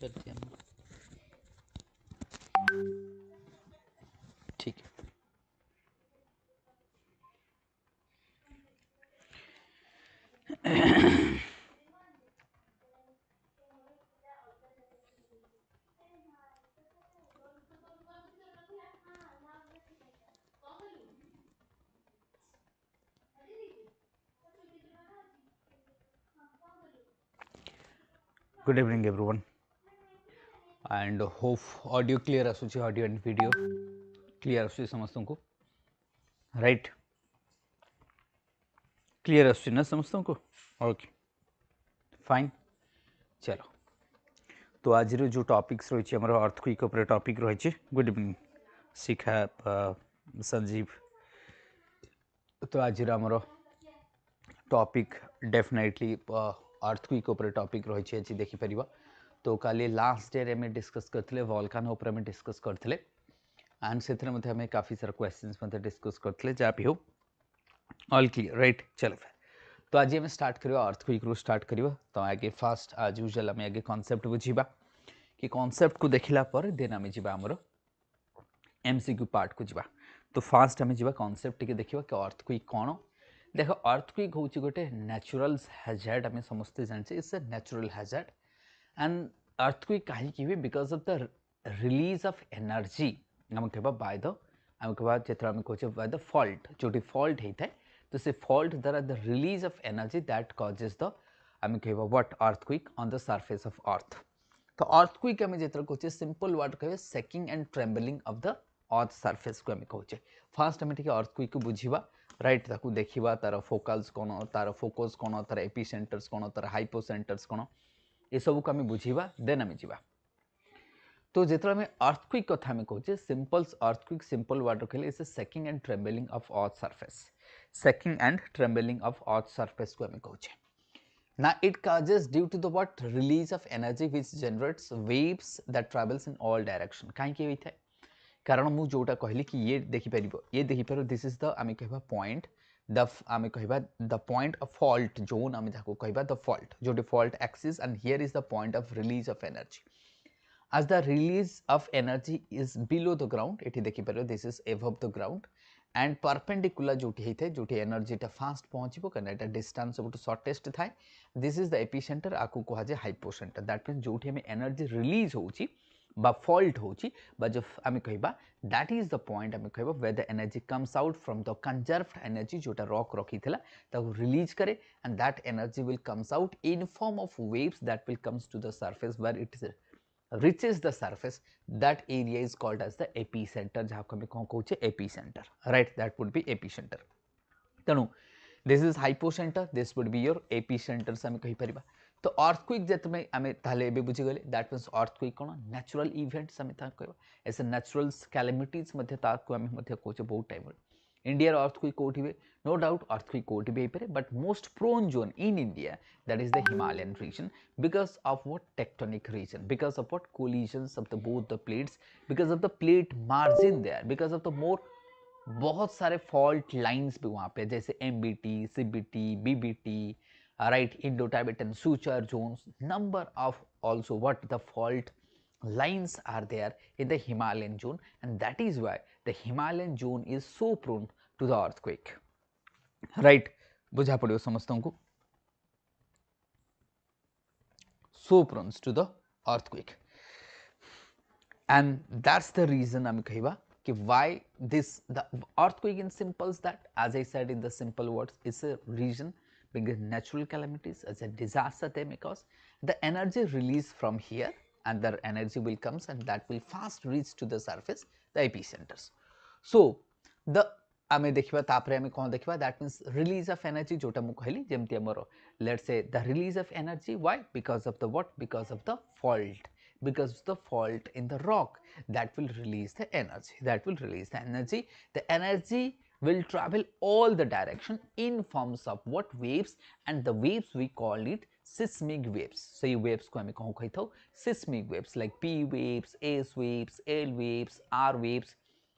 करते हैं ठीक है। Good evening everyone and hope audio clear आसूची ऑडियो एंड वीडियो क्लियर आसूची समस्त को राइट क्लियर आसूची ना समस्त को ओके फाइन चलो तो आज जो टॉपिक्स रही है अर्थक्वेक उपर टॉपिक रही गुड इवनिंग शिखा संजीव तो आज आमर टॉपिक डेफिनेटली अर्थक्वेक उपर टॉपिक रही है देखिपर तो काली लास्ट डे में डिस्कस करते वॉल्कानो उपर में डिस्कस करते एंड से आम काफ़ी सारा क्वेश्चंस डिस्कस करते जहाँ भी हो ऑल क्लियर राइट चलो फिर तो आज आम स्टार्ट करवा अर्थक्वेक रू स्टार्ट करवा तो आगे फास्ट आज यूजुअल आम आगे कॉन्सेप्ट बुझा कि कॉन्सेप्ट को देखला पर देन आम जा आमर एमसीक्यू पार्ट को जा तो फास्ट आम जा कॉन्सेप्ट टी देखा कि अर्थक्वेक कौन देख अर्थक्वेक हूँ गोटे नेचुरल हैजार्ड आम समस्ते जानते it's a natural hazard and earthquake कहीं हुए because of the release of energy आम कह बाय द आम कह जो आम कहे बाय द फॉल्ट जो फॉल्ट होता है तो से फॉल्ट द्वारा the release of energy that causes the आम कह what earthquake on the surface of earth तो अर्थक्वेक आम जो कहे सिंपल वर्ड कहे shaking and trembling of the earth surface को आम कहे फास्ट आम अर्थक्वेक को बुझा राइट ताकू देखा तार फोकल्स कौन तार फोकस कौन तार एपिसेंटर्स कौन तार हाइपोसेंटर्स कौन ये सब को आम बुझा देन आम जा तो जो आम अर्थक्वेक कथा आम कहे सिंपल अर्थक्वेक सिंपल वर्ड कहले is shaking and trembling of earth surface shaking and trembling of earth surface को आम कहे ना it causes due to the what release of energy which generates waves that travels in all direction कहीं होता है कारण मु जोटा कहली कि ये देखिपर दिस इज द आम कह पॉइंट द आम कह the point of fault zone आम जहाँ कह द फॉल्ट जो fault axis and here is the point of release of energy as the release of energy is below the ground ये देखिपर this is above the ground and perpendicular जोटी होता है जोटी energy fast पहुँचो कहीं distance सब shortest थाए this is the epicentre आपको कह जाए हाइपोसेंटर दैट मीन जो एनर्जी रिलीज होची बा फॉल्ट होची बा जो आम कह दैट इज द पॉइंट आम कह where the energy comes out from the conserved energy जोटा रॉक रखी रिलीज करे and that energy will comes out in form of waves that will comes to the surface where it is reaches the surface that area is called as the epicenter जहाँ को कौन कहे epicenter right that would be epicenter तेणु this is hypocenter this would be your epicenter से आम कहि परिबा तो earthquake जतमे आमे ताले एबे बुझी गले that means earthquake cone natural events आमे ता कहबा एज ए नेचुरल कैलेमिटीज मध्ये ता को आमे मध्ये कोचे बहुत टाइम इंडिया अर्थक्वेक कोठी बे नो डाउट अर्थक्वेक कोठी बे पारे but most prone zone in India that is the Himalayan region because of what tectonic region because of what collisions of the both the plates because of the plate margin there because of the more बहुत सारे fault lines भी वहाँ पे जैसे MBT, CBT, BBT, right Indo Tibetan suture zones number of also what the fault lines are there in the Himalayan zone and that is why the Himalayan zone is so prone to the earthquake right बुझा पड़ो समस्त को so prone to the earthquake and that's the reason I'm कहिबा कि why this the earthquake in simple that as I said in the simple words is a region because natural calamities as a disaster they may cause the energy released from here and the energy will comes and that will fast reach to the surface the epicenters so the आमे देखिबा तापरे आमे कोन देखिबा that means release of energy जोटा मु कहली जेमति हमर let's say the release of energy why because of the what because of the fault because of the fault in the rock that will release the energy the energy will travel all the direction in forms of what waves and the waves we call it seismic waves so ये waves को हमें कौन कहता हूँ seismic waves like P waves S waves L waves R waves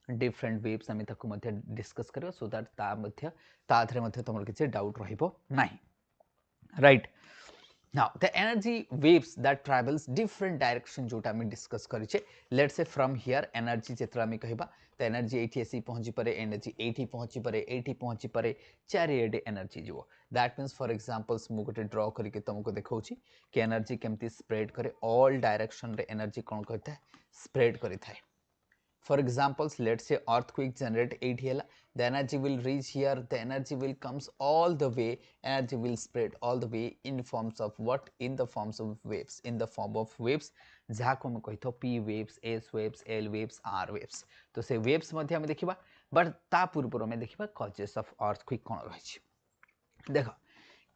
different waves आम ताकू मध्य discuss करबा so that ता मध्य ता धरे मध्य तमर किछि डाउट रहिबो नाही right Now the energy waves that travels different direction जोटा हमें डिस्कस करिचे let's say from here energy जेतरा हमें कहबा तो एनर्जी एठी एसी पहुंची परे एनर्जी एठी पहुंची परे चारिएडे एनर्जी जो दैट मींस फॉर एग्जांपल्स मु गोटे ड्रॉ करके तुमको देखौची कि एनर्जी केमती स्प्रेड करे ऑल डायरेक्शन रे एनर्जी कोन करता है स्प्रेड करि थाए For examples, let's say earthquake generate 8 here, the energy will reach here, the energy will comes all the way, energy will spread all the way in forms of what? In the forms of waves, in the form of waves, जहाँ को हम कहते हो P waves, S waves, L waves, R waves. तो से waves मध्य हमें देखिबा, but ता पूर्व में देखिबा causes of earthquake कौन रही देखो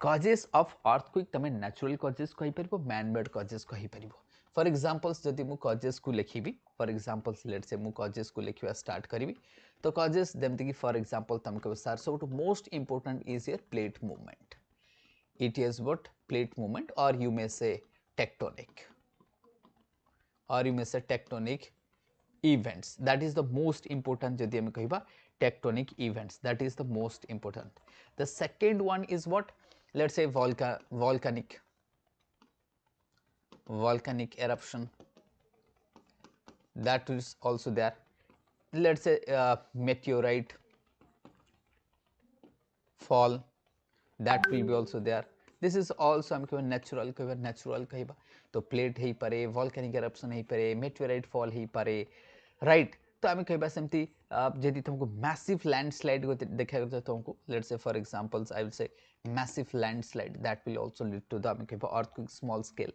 causes of earthquake तमें natural causes कही परिबो, man-made causes कही परिबो. फॉर एग्जांपल्स जदि मु कॉजेस को लिखिबी फॉर एग्जांपल्स लेट्स से मु कॉजेस को लिखिबा स्टार्ट करिबी तो कॉजेस जेमति कि फॉर एग्जांपल तुम कहबो sir so to most important is your plate movement it is what plate movement or you may say tectonic events that is the most important jodi hame kahiba tectonic events that is the most important. The second one is what? Let's say volcanic eruption, that is also there. Let's say meteorite fall, that will be also there. This is also हम natural कहिबा तो plate ही पारे volcanic eruption ही पारे meteorite fall ही पारे right तो हम कहिबा सेमती जदि तुमको massive landslide को देखा तो तुमको let's say for examples I will say massive landslide that will also lead to the हम कहिबा earthquake small scale.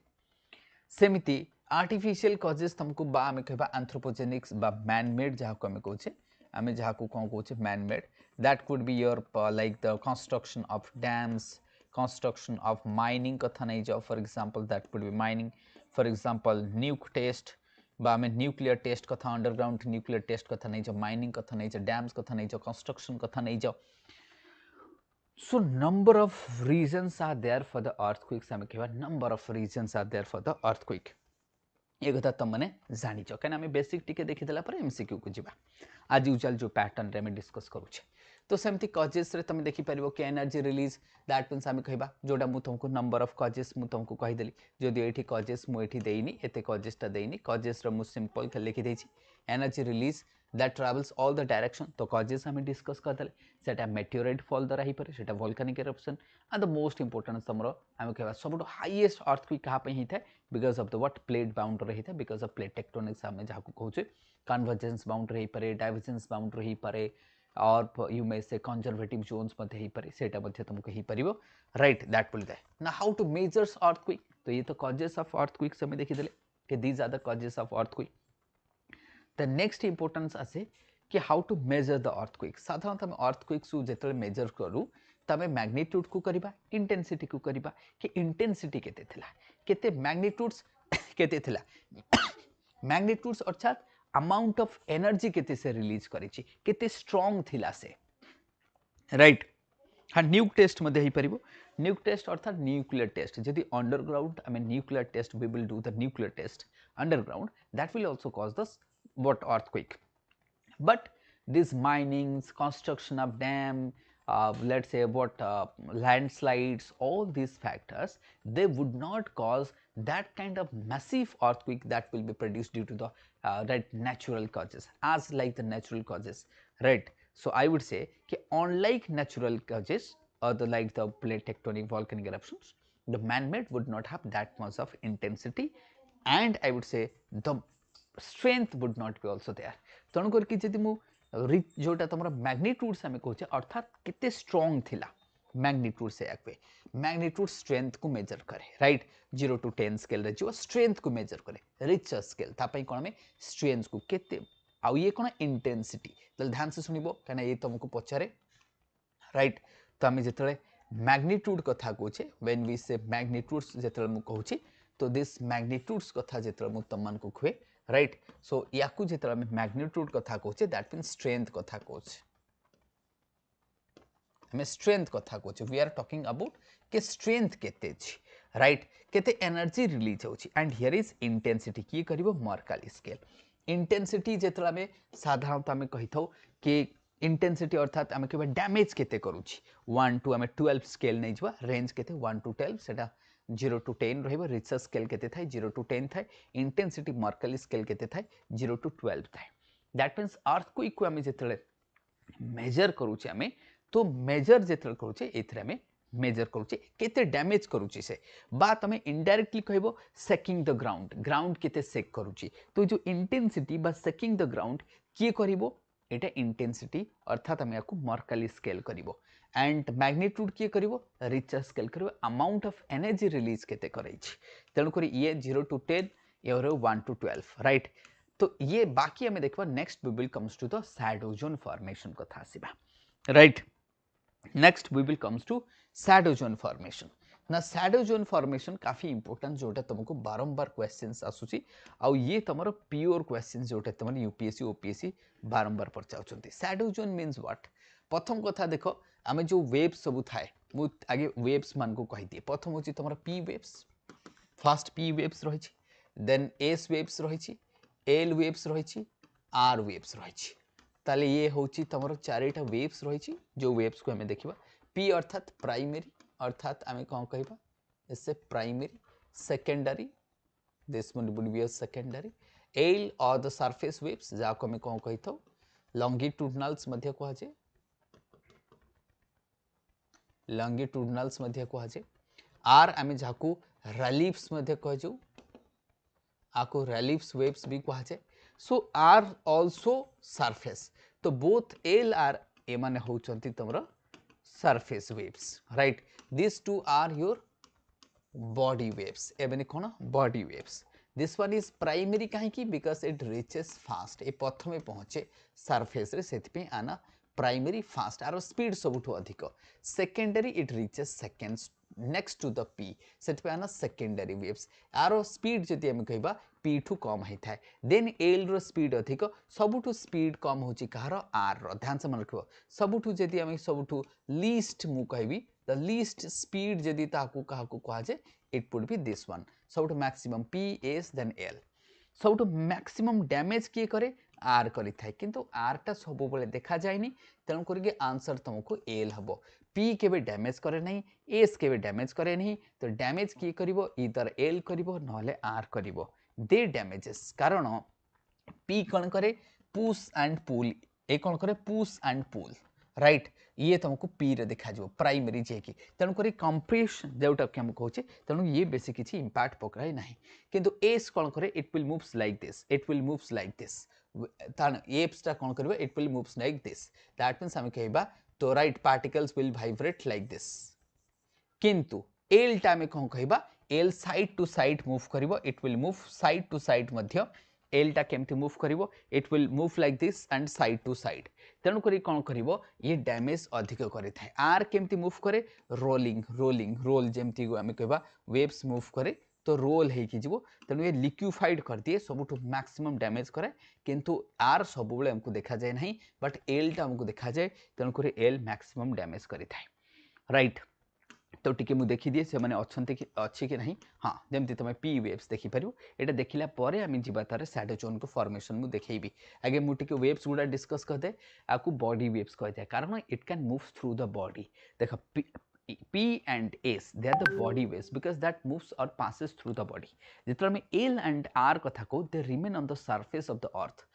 सेमिति आर्टिफिशियल कॉजेस तुमको बा हमें कहबा एंथ्रोपोजेनिक्स बा मैन मेड जहाँ को हमें कहूचे हमें जहाँ को कौन कहूचे man made that could be your like the construction of dams construction of mining कथा नहीं जाओ for example that could be mining for example nuke test बा हमें न्यूक्लियर टेस्ट कथा अंडरग्राउंड न्यूक्लियर टेस्ट कथा नहीं जाओ माइनिंग कथा नहीं जाओ डैम्स कथा नहीं जाओ कंस्ट्रक्शन कथा नहीं जाओ. So number of reasons are there for the earthquakes हमें कहबा number of reasons are there for the earthquake ये कथा तुम मैंने जानी छ कना हमें बेसिक टिके देखि देला पर एमसीक्यू को जिबा आज यूजुअल जो पैटर्न रे हमें डिस्कस करूछे तो सेमती कॉजेस रे तुम देखि परिबो कि एनर्जी रिलीज दैट मींस हमें कहबा जोडा मु तुमको नंबर ऑफ कॉजेस मु तुमको कहि देली जदि एठी कॉजेस मु एठी देइनी एते कॉजेस ता देइनी कॉजेस रे मु सिंपल के लिखि देछि energy release that travels all the direction तो causes हमें डिस्कस कर देले सेटा मेटेओराइट फॉल द्वारा ही परे सेटा volcanic eruption and the most important हमरो हमें कहबा सबटो हाईएस्ट अर्थक्वेक कहा पे ही था because of the what plate bound रही था बिकॉज ऑफ प्लेट टेक्टोनिक्स हमें जहाँ को कहूचे कन्वर्जेंस बाउंड रही परे डाइवर्जेंस बाउंड रही परे और यू मे से कंजर्वेटिव जोन्स मध्ये ही परे सेटा मध्ये तुमको ही परिबो राइट दैट विल दैट ना हाउ टू मेजर्स अर्थक्वेक तो ये तो कॉजेस ऑफ अर्थक्वेक हमें देखि देले कि these are the causes of earthquake. The next importance आसे कि how to measure the earthquake साधारणतः हम earthquake सु जेतले measure करू तमे magnitude को करिबा intensity को करिबा कि intensity केते थिला केते magnitudes केते थिला magnitudes अर्थात amount of energy केते से release करिछि केते strong थिला से right हाँ न्यूक टेस्ट मध्ये ही परिबो न्यूक टेस्ट अर्थात न्यूक्लियर टेस्ट जदि underground I mean nuclear test we will do the nuclear test underground that will also cause the what earthquake but this minings construction of dam let's say what landslides all these factors they would not cause that kind of massive earthquake that will be produced due to the right natural causes as like the natural causes right. So I would say कि unlike natural causes or the like the plate tectonic volcanic eruptions the man-made would not have that much of intensity and I would say the strength would not be also there. तेणु करके जदि मु जोटा तुम magnitude से हमें कहचे अर्थात कितने स्ट्रॉन्ग थिला मैग्नीट्यूड से आके मैग्नीट्यूड स्ट्रेंथ को मेजर करे राइट 0 to 10 स्केल रे जो स्ट्रेंथ को मेजर करे रिचर स्केल ता पई कोन में स्ट्रेंथ को केते आ ये कोन इंटेंसिटी तल ध्यान से सुनिबो कना ये तुमको पछारे राइट तो हमें जेतले मैग्नीट्यूड कथा कहचे व्हेन वी से मैग्नीट्यूड्स जेतले मु कहूची तो दिस मैग्नीट्यूड्स कथा जेतले मु तमन को खुए राइट सो याकू जेतले हम मैग्नीट्यूड कथा कहचे दैट मींस स्ट्रेंथ कथा कहचे हमें स्ट्रेंथ कथा कहचे वी आर टॉकिंग अबाउट के स्ट्रेंथ केते छी राइट केते एनर्जी रिलीज होची एंड हियर इज इंटेंसिटी की करिवो मर्काली स्केल इंटेंसिटी जेतले हम साधारणतः हम कहिथौ कि इंटेंसिटी अर्थात आम कह डैमेज केते करूची 1 टू आम 12 स्केल नहीं जावा रेंज केते 1 टू 12 सेटा 0 टू 10 रहिबो रिसर्च स्केल केते थाए 0 टू 10 थाए इंटेंसिटी मर्कली स्केल केते थाए 0 टू 12 थाए दैट मीन्स अर्थक्वेक को आम जेतले मेजर करूचे आम तो मेजर जेतले करूचे एथरे आम मेजर करूचे केते डैमेज करूची से बा तमे इनडायरेक्टली कहबो सेकिंग द ग्राउंड केते सेक करूची तो जो इंटेंसिटी बा सेकिंग द ग्राउंड किए करिवो एटा इंटेंसिटी अर्थात आम याकू मर्कली स्केल करिवो एंड मैग्नीट्यूड किए करिवो रिचर स्केल करिवो अमाउंट ऑफ एनर्जी रिलीज केते करैछि तेणु करी ये 0 टू 10 ये 1 टू 12 राइट तो ये बाकी हमें देखबा next we will comes to the shadow zone formation कथा आसीबा right next we will comes to shadow zone formation ना शैडो जोन फॉर्मेशन काफी इंपोर्टेंट जोटा तुमको बारंबार क्वेश्चंस आसुची आउ ये तमरो प्योर क्वेश्चंस जोटा तुम यूपीएससी ओपीएससी बारंबार पचाउछंती शैडो जोन मीन्स व्हाट प्रथम कथा देखो आमे जो वेव्स सब थाए मु आगे वेव्स मान को कहि दिए प्रथम होची तमरो P waves first P waves रहिछि देन एस वेव्स रहिछि एल वेव्स रहिछि आर वेव्स रहिछि ताले ये होची तमरो चारिटा वेव्स रहिछि जो वेव्स को हमें देखिबा पी अर्थात प्राइमरी अर्थात आमे कौन कहबा इससे primary secondary this would be a secondary L और द सरफेस वेव्स जाको हमें कौन कहि थो लॉन्गिट्यूडनल्स मध्य को आजे लॉन्गिट्यूडनल्स मध्य को आजे आर आमे जाको रिलीफ्स मध्य कह जो आको रिलीफ्स वेव्स भी को आजे सो आर आल्सो सरफेस तो बोथ एल आर ए माने होचंती तमरा surface waves right these two are your body waves एबेनी cone body waves this one is primary काहे की because it reaches fast ए प्रथमे पहुंचे surface रे सेति पे आना primary fast आरो speed सबुठो अधिक secondary it reaches seconds next to the p सेति पे आना secondary waves आरो speed जदि हम कहबा p ठू कम है थाए देन l रो स्पीड अधिक सबुठू स्पीड कम होची कहार r रो ध्यान से मन रखिबो सबुठू जदि हम सबुठू लीस्ट मु कहबी द लीस्ट स्पीड जदि ताकू काहाकू कहा जे it would be this one सबुठू maximum p s then l सबुठू मैक्सिमम डैमेज किए करे आर करि थाए किंतु आर टा सब बेले देखा जायनी तेणु करके आंसर तुमको एल हबो पी केबे डैमेज करे नहीं एस केबे डैमेज करे नहीं तो डैमेज किए करिवो इधर एल करिवो नहले आर करिवो दे डैमेजेस कारण पी कौन करे पुश एंड पुल ए कौन करे पुश एंड पुल राइट ये तुमको पी रे देखा जो प्राइमरी जे की तेणु करी कंप्रेशन जेउटा कि हम कहूचे तेणु ये बेसी किछि इंपैक्ट पकराई नाही किंतु एस कौन करे it will moves like this it will moves like this तान एप्स ता कौन करबो it will moves like this that means हम कहबा तो right particles will vibrate like this किंतु एल टा में कौन कहबा L side to side move करिवो it will move side to side मध्य एल टा केमती मूव करिवो it will move like this and side to side तेणु करी कौन करिवो ये डैमेज अधिक करि थाए आर केमती मूव करे रोलिंग रोलिंग रोल जेमती को हम कहबा वेव्स मूव करे तो रोल हे कि जीवो तेणु ये लिक्विफाइड कर दिए सबुठु मैक्सिमम डैमेज करे किंतु आर सब बेले हमको देखा जाए नहीं बट एल टा हमको देखा जाए तेणु करी एल मैक्सिमम डैमेज करि थाए राइट तो टिके मु देखि दिए से माने अछंती कि अछि कि नहीं हां जेमति तमे पी वेव्स देखि परिबो एटा देखिला परे आमी जीवा तारे शैडो जोन को फॉर्मेशन मु देखैबी आगे मु टिके वेव्स गुडा डिस्कस कर दे आकु बॉडी वेव्स कहते कारण it can move through the body देखो P and S they are the body waves because that moves or passes through the body जितरा में L and R कथा को they remain on the surface of the earth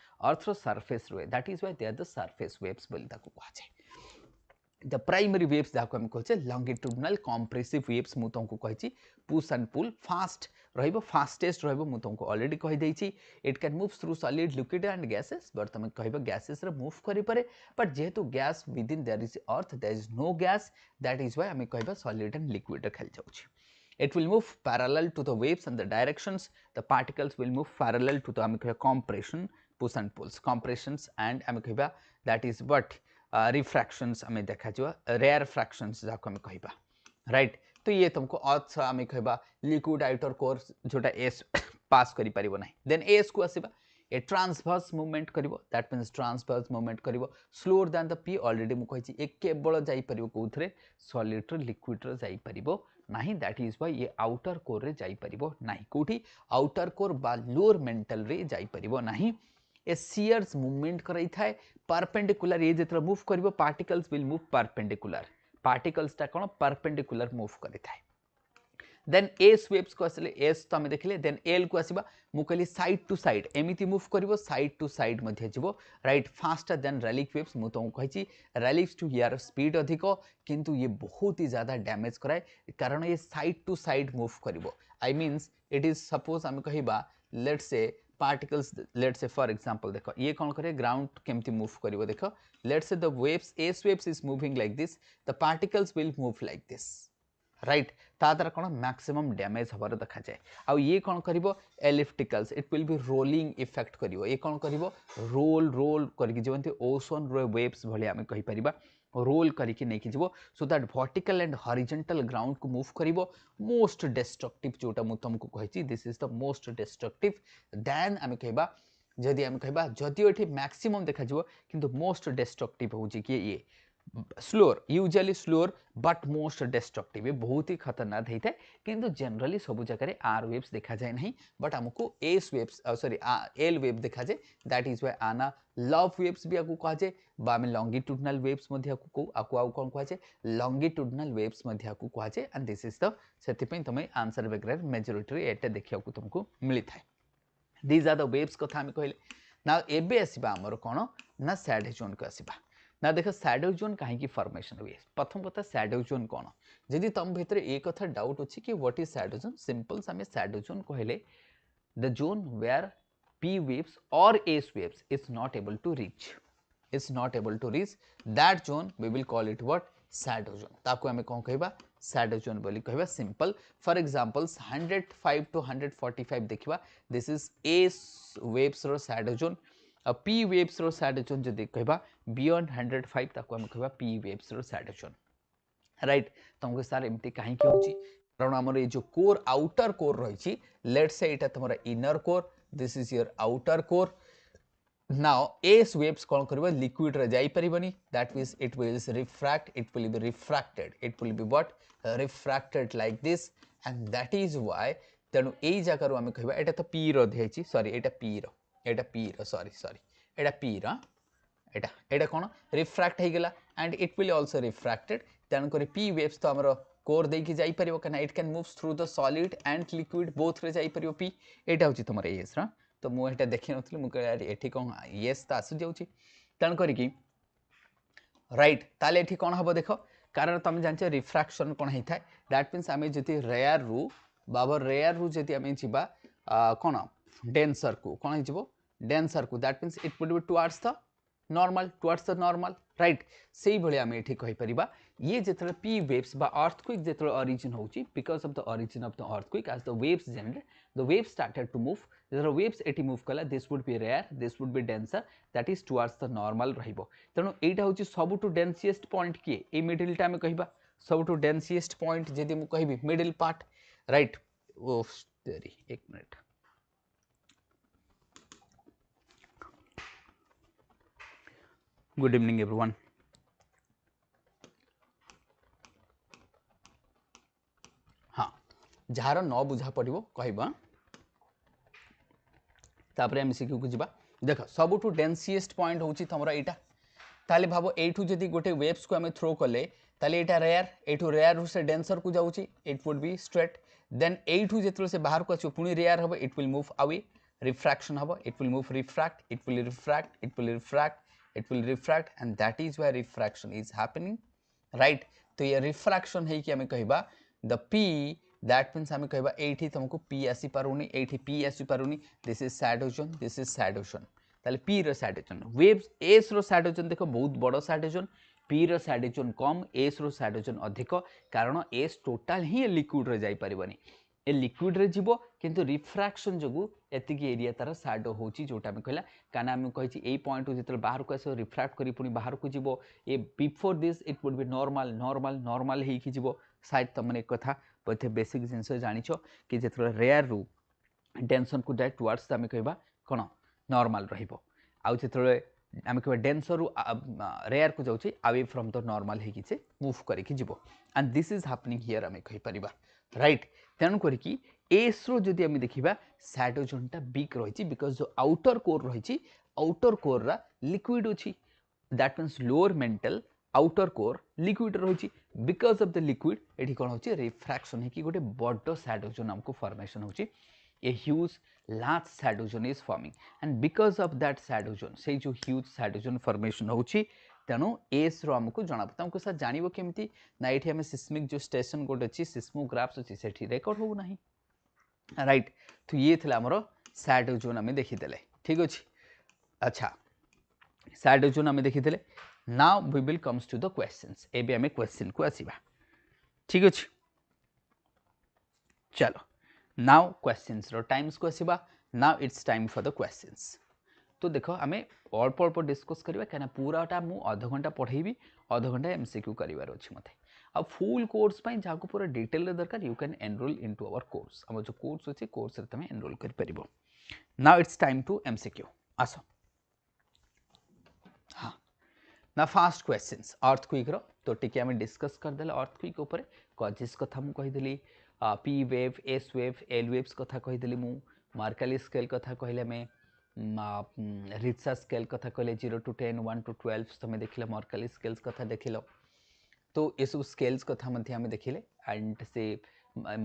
row surface row that is why they are the surface waves बोली ताको कहा जाए the primary waves जाको हम कहचे longitudinal compressive waves मु तुमको कहिची push and pull fast रहइबो fastest रहइबो मु तुमको ऑलरेडी कहि देइची it can move through solid liquid and gases but तुम कहइबो gases रे मूव करि पारे but जेहेतु gas within there is earth there is no gas that is why हम कहइबो solid and liquid रे खेल जाउची it will move parallel to the waves and the directions the particles will move parallel to the हम कहइबो compression push and pulls compressions and हम कहइबो that is what रिफ्रैक्शंस हमें देखा जो rare fractions जाको हम कहबा राइट तो ये तुमको अर्थ हमें कहबा लिक्विड आउटर कोर जोटा एस पास करि परिबो नाही देन एस को आसीबा ए ट्रांसवर्स मूवमेंट करिवो दैट मींस ट्रांसवर्स मूवमेंट करिवो slower than the P already मु कहिची एक केवल जाई परिबो कोथरे सॉलिड रे लिक्विड रे जाई परिबो नाही दैट इज व्हाई ये आउटर कोर रे जाई परिबो नाही कोठी आउटर कोर बा लोअर मेंटल रे जाई परिबो नाही ए shears मूवमेंट कराई थाए परपेंडिकुलर ये जेतरा मूव करिवो particles will move perpendicular particles ता कोन परपेंडिकुलर मूव करि थाए देन एस वेव्स को आसले एस तो आम देखले देन एल को आसीबा मु कहली साइड टू साइड एमिति मूव करिवो साइड टू साइड मध्ये जिवो right faster than Rayleigh waves मु तुमको कहिची रैलिक्स टू यार स्पीड अधिक किंतु ये बहुत ही ज्यादा डैमेज कराए कारण ये साइड टू साइड मूव करिवो I means it is suppose आम कहिबा let's say particles let's say for example देखो ये कौन करे ग्राउंड केमती मूव करिवो देखो let's say the waves s waves is moving like this the particles will move like this right ता द्वारा कौन मैक्सिमम डैमेज हबार देखा जाए आ ये कौन करिवो ellipticals it will be rolling effect करिवो ये कौन करिवो रोल रोल करके जेमती ओशन रो वेव्स भली आमे कहि परिबा रोल करके नहीं जीवो so that vertical and horizontal ground को मूव करिवो मोस्ट डिस्ट्रक्टिव जोटा मु तुमको कहिची this is the most destructive then आमे कहबा जदि आमे कहबा जदि एठी मैक्सिमम देखा जीवो किंतु मोस्ट डिस्ट्रक्टिव होची कि ये स्लोर यूजुअली स्लोर बट मोस्ट डिस्ट्रक्टिव बहुत ही खतरनाक होता है किंतु जनरली सब जगह आर वेव्स देखा जाए नहीं बट आमको S waves sorry L wave देखा जाए दैट इज व्हाई आना लव वेव्स भी आकु कहा जाए बा आम लॉन्गिट्यूडनल वेव्स आकु आउ कौन कहा जाए लॉन्गिट्यूडनल वेव्स आकु कहा जाए एंड दिस इज द से तुम आंसर वगैरह मेजोरिटी एटा देखा तुमको मिलता है दीज आर द वेव्स कथा आम कहले ना एबे आसीबा हमर कोन ना सैड जोन को आसीबा ना देख सैडो जोन कहीं फॉर्मेशन हुए प्रथम कथा सैडो जोन कौन जदि तुम भितर ए कथा डाउट अच्छी कि what is shadow zone simple आम सैडो जोन कहले the zone where p waves or s waves is not able to reach that zone we will call it what shadow zone ताको हमें कौन कहबा shadow zone बोली कहबा simple for examples 105 to 145 देखिबा this is s waves रो shadow zone p waves रो shadow zone जदि कहबा beyond 105 ताको हम कहबा p waves रो shadow zone राइट तुमको सर एमती कहीं कि होची कारण हमर ये जो कोर आउटर कोर रही लेट्स से एटा तुम्हारा inner core this is your outer core now S waves कौन करबा लिक्विड रे जाई परिबनी that means it will refract it will be what refracted like this and that is why तेनु एई जगह रो हम कहबा एटा तो पी रो देछि सॉरी एटा पी रो सॉरी एटा पी रो एटा कोन रिफ्रैक्ट हे गेला and it will also refracted तेनु करी पी वेव्स तो हमरो कोर देकी जाई परिबो कना it can moves through the solid and liquid both रे जाई परिबो पी एटा होची तमरा एस रा तो मु एटा देखि नथली मु यार एठी कोन एस ता आसु जाउची तेनु करी की राइट ताले एठी कोन हबो देखो कारण तुम जानचे रिफ्रैक्शन कोन हेइ थाय दैट मींस आमे जति रेयर रु जति आमे जिबा कोन डेंसर को कोन हिजबो डेंसर को that means it would be towards the normal right से भली आमे एठी कहि परिबा ये जेतरे पी वेव्स बा अर्थक्वेक जेतरे ओरिजिन होची because of the origin of the earthquake as the waves generate the waves started to move जेतरे वेव्स एठी मूव कला this would be rare this would be denser that is towards the normal रहिबो तनो एटा होची सबटु डेंसिएस्ट point किए a middle टा में कहिबा सबटु डेंसिएस्ट point जदि मु कहिबी मिडिल पार्ट राइट ओ तेरी एक मिनट गुड इवनिंग एवरीवन हाँ जार न बुझा पड़ो कहबा तापर एमसीक्यू को जिबा देख सबुठु डेंसिएस्ट पॉइंट होची तमरा एटा ताले भाबो एठु जदी गोटे वेव्स को हमें थ्रो कले ताले एटा रेयर एठु रेयर रु से डेंसर को जाउची it would be straight then एठु जेतरो से बाहर को आछो पुनी रेयर हबो it will move away refraction हबो it will move refract it will refract it will refract it will refract and that is where refraction is happening right तो ये refraction है कि हमें कहबा the p that means हमें कहबा एठी तुमको p आसी पारुनी एठी p आसी पारुनी this is shadow zone ताले p रो shadow zone waves s रो shadow zone देखो बहुत बड़ो shadow zone p रो shadow zone कम s रो shadow zone अधिक कारण s टोटल ही लिक्विड रे जाई परिबनी ए लिक्विड रे जीवो किंतु रिफ्रैक्शन जगु एतिकी एरिया तार शैडो होची जोटा में कहला काना हम कहिची ए पॉइंट जेतल बाहर को आसो रिफ्रैक्ट करी पुनी बाहर को जीवो ए before this it would be normal हे कि जीवो शायद तमने एक कथा बथे बेसिक जिंस जानिछो कि जेतल रेयर रु टेंशन को जाय टुवर्ड्स हम कहबा कोन नॉर्मल रहिबो आ जेतल हम कहबा डेंसर रु रेयर को जाउची अवे फ्रॉम द नॉर्मल हे कि से मूव करी कि जीवो and this is happening here हम कहि परिबा राइट तेणु करी एस रो जदि आम देखा शैडो जोन टा बिग रही बिकज जो आउटर कोर रही आउटर कोर रा लिक्विड अछि that means lower mental outer core liquid रही बिकॉज ऑफ द लिक्विड एठी कोन होची रिफ्रैक्शन है कि गोटे बड़ शैडो जोन हमको फॉर्मेशन होची a huge large shadow zone is forming and because of that shadow zone से जो huge shadow zone formation होची तेणु एस रो हमको जाना पड़ता हमको सर जानिबो केमती ना एठी हमें सिस्मिक जो स्टेशन गोटे अछि सिस्मोग्राफ्स अछि सेठी रिकॉर्ड हो नाही राइट तो ये थिला हमरो शैडो जोन हमें देखि देले ठीक अछि अच्छा शैडो जोन हमें देखि देले now we will comes to the questions एबे हमें क्वेश्चन को आसीबा ठीक अछि चलो now questions रो टाइम्स को आसीबा now it's time for the questions तो देखो आमे अल्प अल्प डिस्कस करबा कना पूराटा मु आधा घंटा पढेबी आधा घंटा एमसीक्यू करिवार अछि मते अब फुल कोर्स पई जाको पूरा डिटेल रे दरकार you can enroll into our course हम जो कोर्स अछि कोर्स रे तमे एनरोल कर परिबो now it's time to MCQ आसो हां ना फास्ट क्वेश्चंस अर्थक्वेक रो तो टिके हमें डिस्कस कर देले अर्थक्वेक ऊपर कॉजेस कथा मु कहि देली P wave S wave L waves कथा कहि देली मु मार्काली स्केल कथा कहले में रिट्सा स्केल कथा कहले 0 to 10 1 to 12 तमे देखिले मार्काली स्केल्स कथा देखिलो तो ये सब स्केल्स कथा मध्ये हमें देखिले एंड से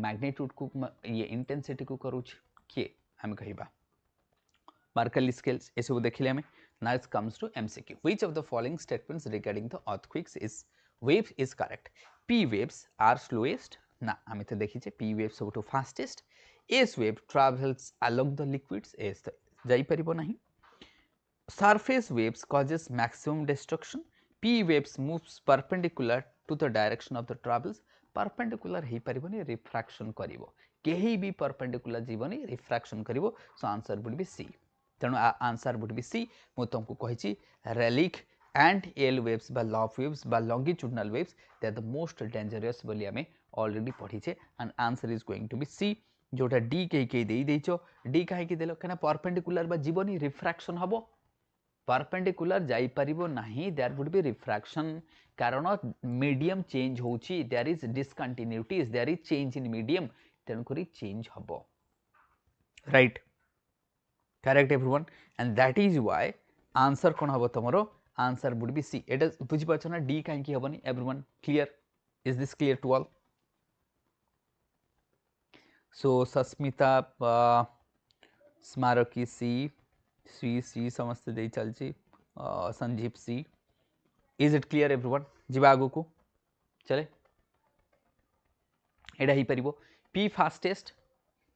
मैग्नीट्यूड को ये इंटेंसिटी को करूछ के हम कहिबा मार्काली स्केल्स ये सब देखिले हमें now it comes to MCQ which of the following statements regarding the earthquakes is wave is correct p waves are slowest ना हमें तो देखिए p wave सब तो fastest s wave travels along the liquids s जाई परिबो नहीं surface waves causes maximum destruction p waves moves perpendicular to the direction of the travels perpendicular he परिबोनी refraction करिवो केही भी perpendicular जीवनी refraction करिवो so answer would be C तेणु answer would be C मु तुमको कहि रेलिक एंड एल वेव्स बा लॉफ वेव्स बा longitudinal waves they are the most dangerous बोली हमें ऑलरेडी पढ़ीचे and answer is going to be C जोटा डी कई दे देइचो डी काहे कि देलो कना परपेंडिकुलर बा जीवनी रिफ्रैक्शन हबो परपेंडिकुलर जाई परिबो नाही देयर वुड बी रिफ्रैक्शन कारण मीडियम चेंज होची there is discontinuities there is change in medium तेणु करी चेंज हबो right correct everyone and that is why answer kon hobo tomoro answer would be C it is बुझी पाछो ना D काहे कि हबनी everyone clear is this clear to all so Sasmita स्मारकी C समस्त दे चलची Sanjeev C is it clear everyone जिबा आगो को चले एडा ही परिबो P fastest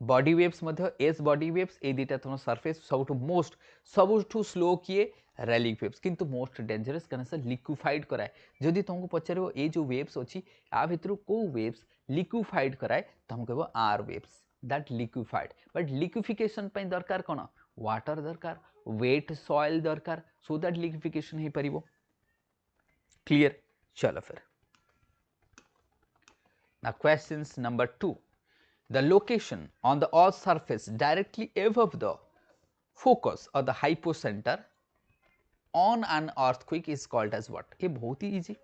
बॉडी वेव्स मध्य एस बॉडी वेव्स ए दुटा तुम सरफेस सबुठु मोस्ट सबुठु स्लो किए रेलिक वेव्स किंतु मोस्ट डेंजरस कने से लिक्विफाइड कराए जदि तुमको पचारो ए जो वेव्स अछि आ भितरु को वेव्स लिक्विफाइड कराए तुम कहबो are waves that liquefied but liquefaction पई दरकार कोन वाटर दरकार वेट सॉइल दरकार सो दैट लिक्विफिकेशन हे परिबो क्लियर चलो फिर now questions number 2 the location on the earth's surface directly above the focus or the hypocenter on an earthquake is called as what ये बहुत ही easy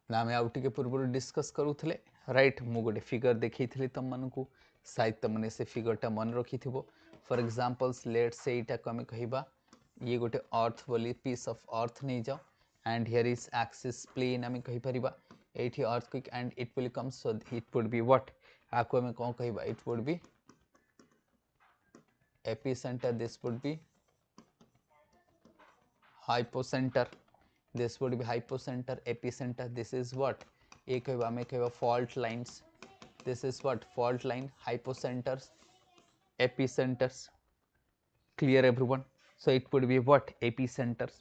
ना मैं आउट के पूर्व डिस्कस करूथले राइट मु गोटे फिगर देखैथली तम मन को शायद तमने से फिगर टा मन रखिथिबो फॉर एग्जांपल्स लेट्स से इटा को हमें कहिबा ये गोटे अर्थ बोली पीस ऑफ अर्थ नहीं जाओ and here is axis plane हमें कहि परिबा एठी earthquake and it will come so it would be what आको हमें कोन कहिबा it would be epicentre this would be hypocenter this would be hypocenter epicenter this is what a कहबा हमें कहबा fault lines this is what fault line hypocenters epicenters clear everyone so it would be what epicenters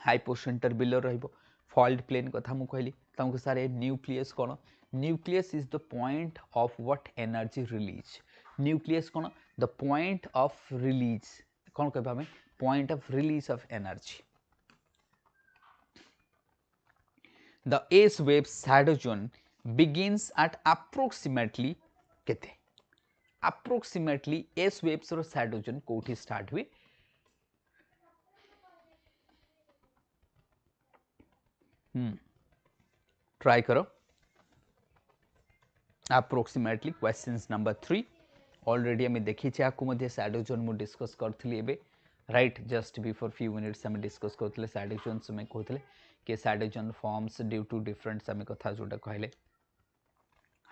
hypocenter below रहिबो fault plane कथा मु कहली तुमको सारे nucleus cone nucleus is the point of what energy release nucleus cone the point of release कोन कहबा हमें point of release of energy the S wave shadow zone begins at approximately केते approximately S waves रो shadow zone कोठी start हुए try करो approximately questions number 3 already आम देखी आपको शैडो जोन मु डिस्कस करी right just before few minutes आम डिस्कस करते शैडो जोन में कहते कि shadow zone forms due to different आम कथा जोटा कहले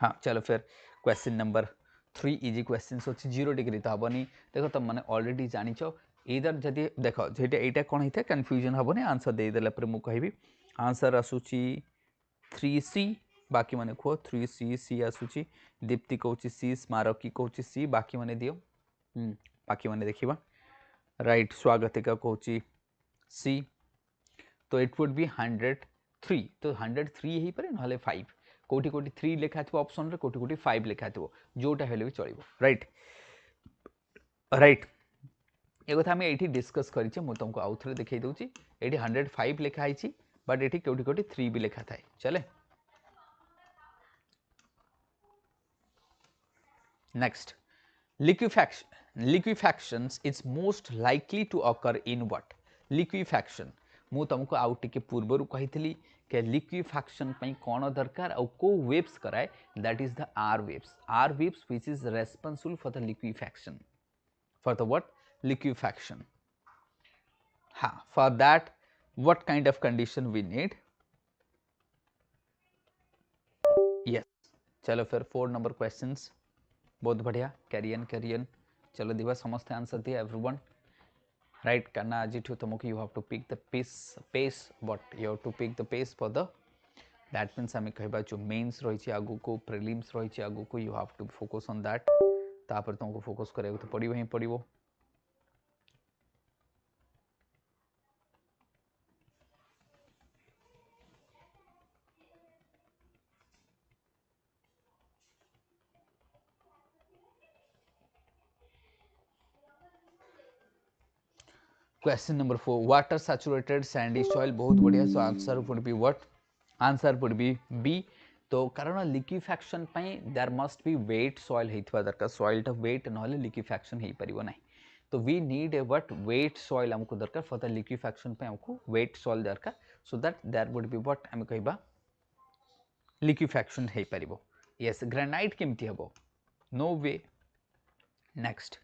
हाँ चलो फिर क्वेश्चन नंबर 3 इजी क्वेश्चंस अच्छी 0 डिग्री तो हेनी देख तुम मैंने ऑलरेडी जानिच इधर जदि देख यहाँ कौन होता है कन्फ्यूजन हेनी आंसर देदेला मुझे कहि आंसर आसूची 3C बाकी मैंने कह 3C सी आसूची दीप्ति कौच सी स्मारकी कौच सी बाकी मैंने दियो बाकी मैंने देखा राइट स्वागतिका कौच सी तो इट वुड बी 103 तो 103 हो पारे ना 5 कोटी कोटी 3 लिखा थो ऑप्शन रे कोटी कोटी 5 लिखा थो जोटा हेले भी चलिबो राइट राइट ए कथा हम एठी डिस्कस करिचे मु तुमको आउ थरे देखै दउची एठी 105 लिखा आइची बट एठी कोटी कोटी 3 भी लिखा थाए चले next liquefactions is most likely to occur in what liquefaction मु तुमको आउ टिके पूर्वरु कहितली के liquefaction पई कोन दरकार और को वेव्स कराए that is the r waves which is responsible for the liquefaction for the what liquefaction ha for that what kind of condition we need yes चलो फिर 4 नंबर क्वेश्चंस बहुत बढ़िया कैरियन चलो दिवा समस्त आंसर दिया एवरीवन राइट करना आज तुमको you have to pick the pace but you have to pick the pace for the that means आम कहबा जो मेन्स रही आगु को प्रिलिम्स रही आगु को you have to focus on that तापर तुमको फोकस करिया तो पड़िबो ही पड़िबो Question number 4 water saturated sandy soil बहुत बढ़िया so answer would be what answer would be B तो कारण liquefaction पई there must be wet soil हेतवा दरकार soil टा wet नहले liquefaction हेई परिबो नाही तो we need a what wet soil हमको दरकार for the liquefaction पई हमको wet soil दरकार so that there would be what हम कहबा liquefaction हेई परिबो yes granite केमती हबो no way next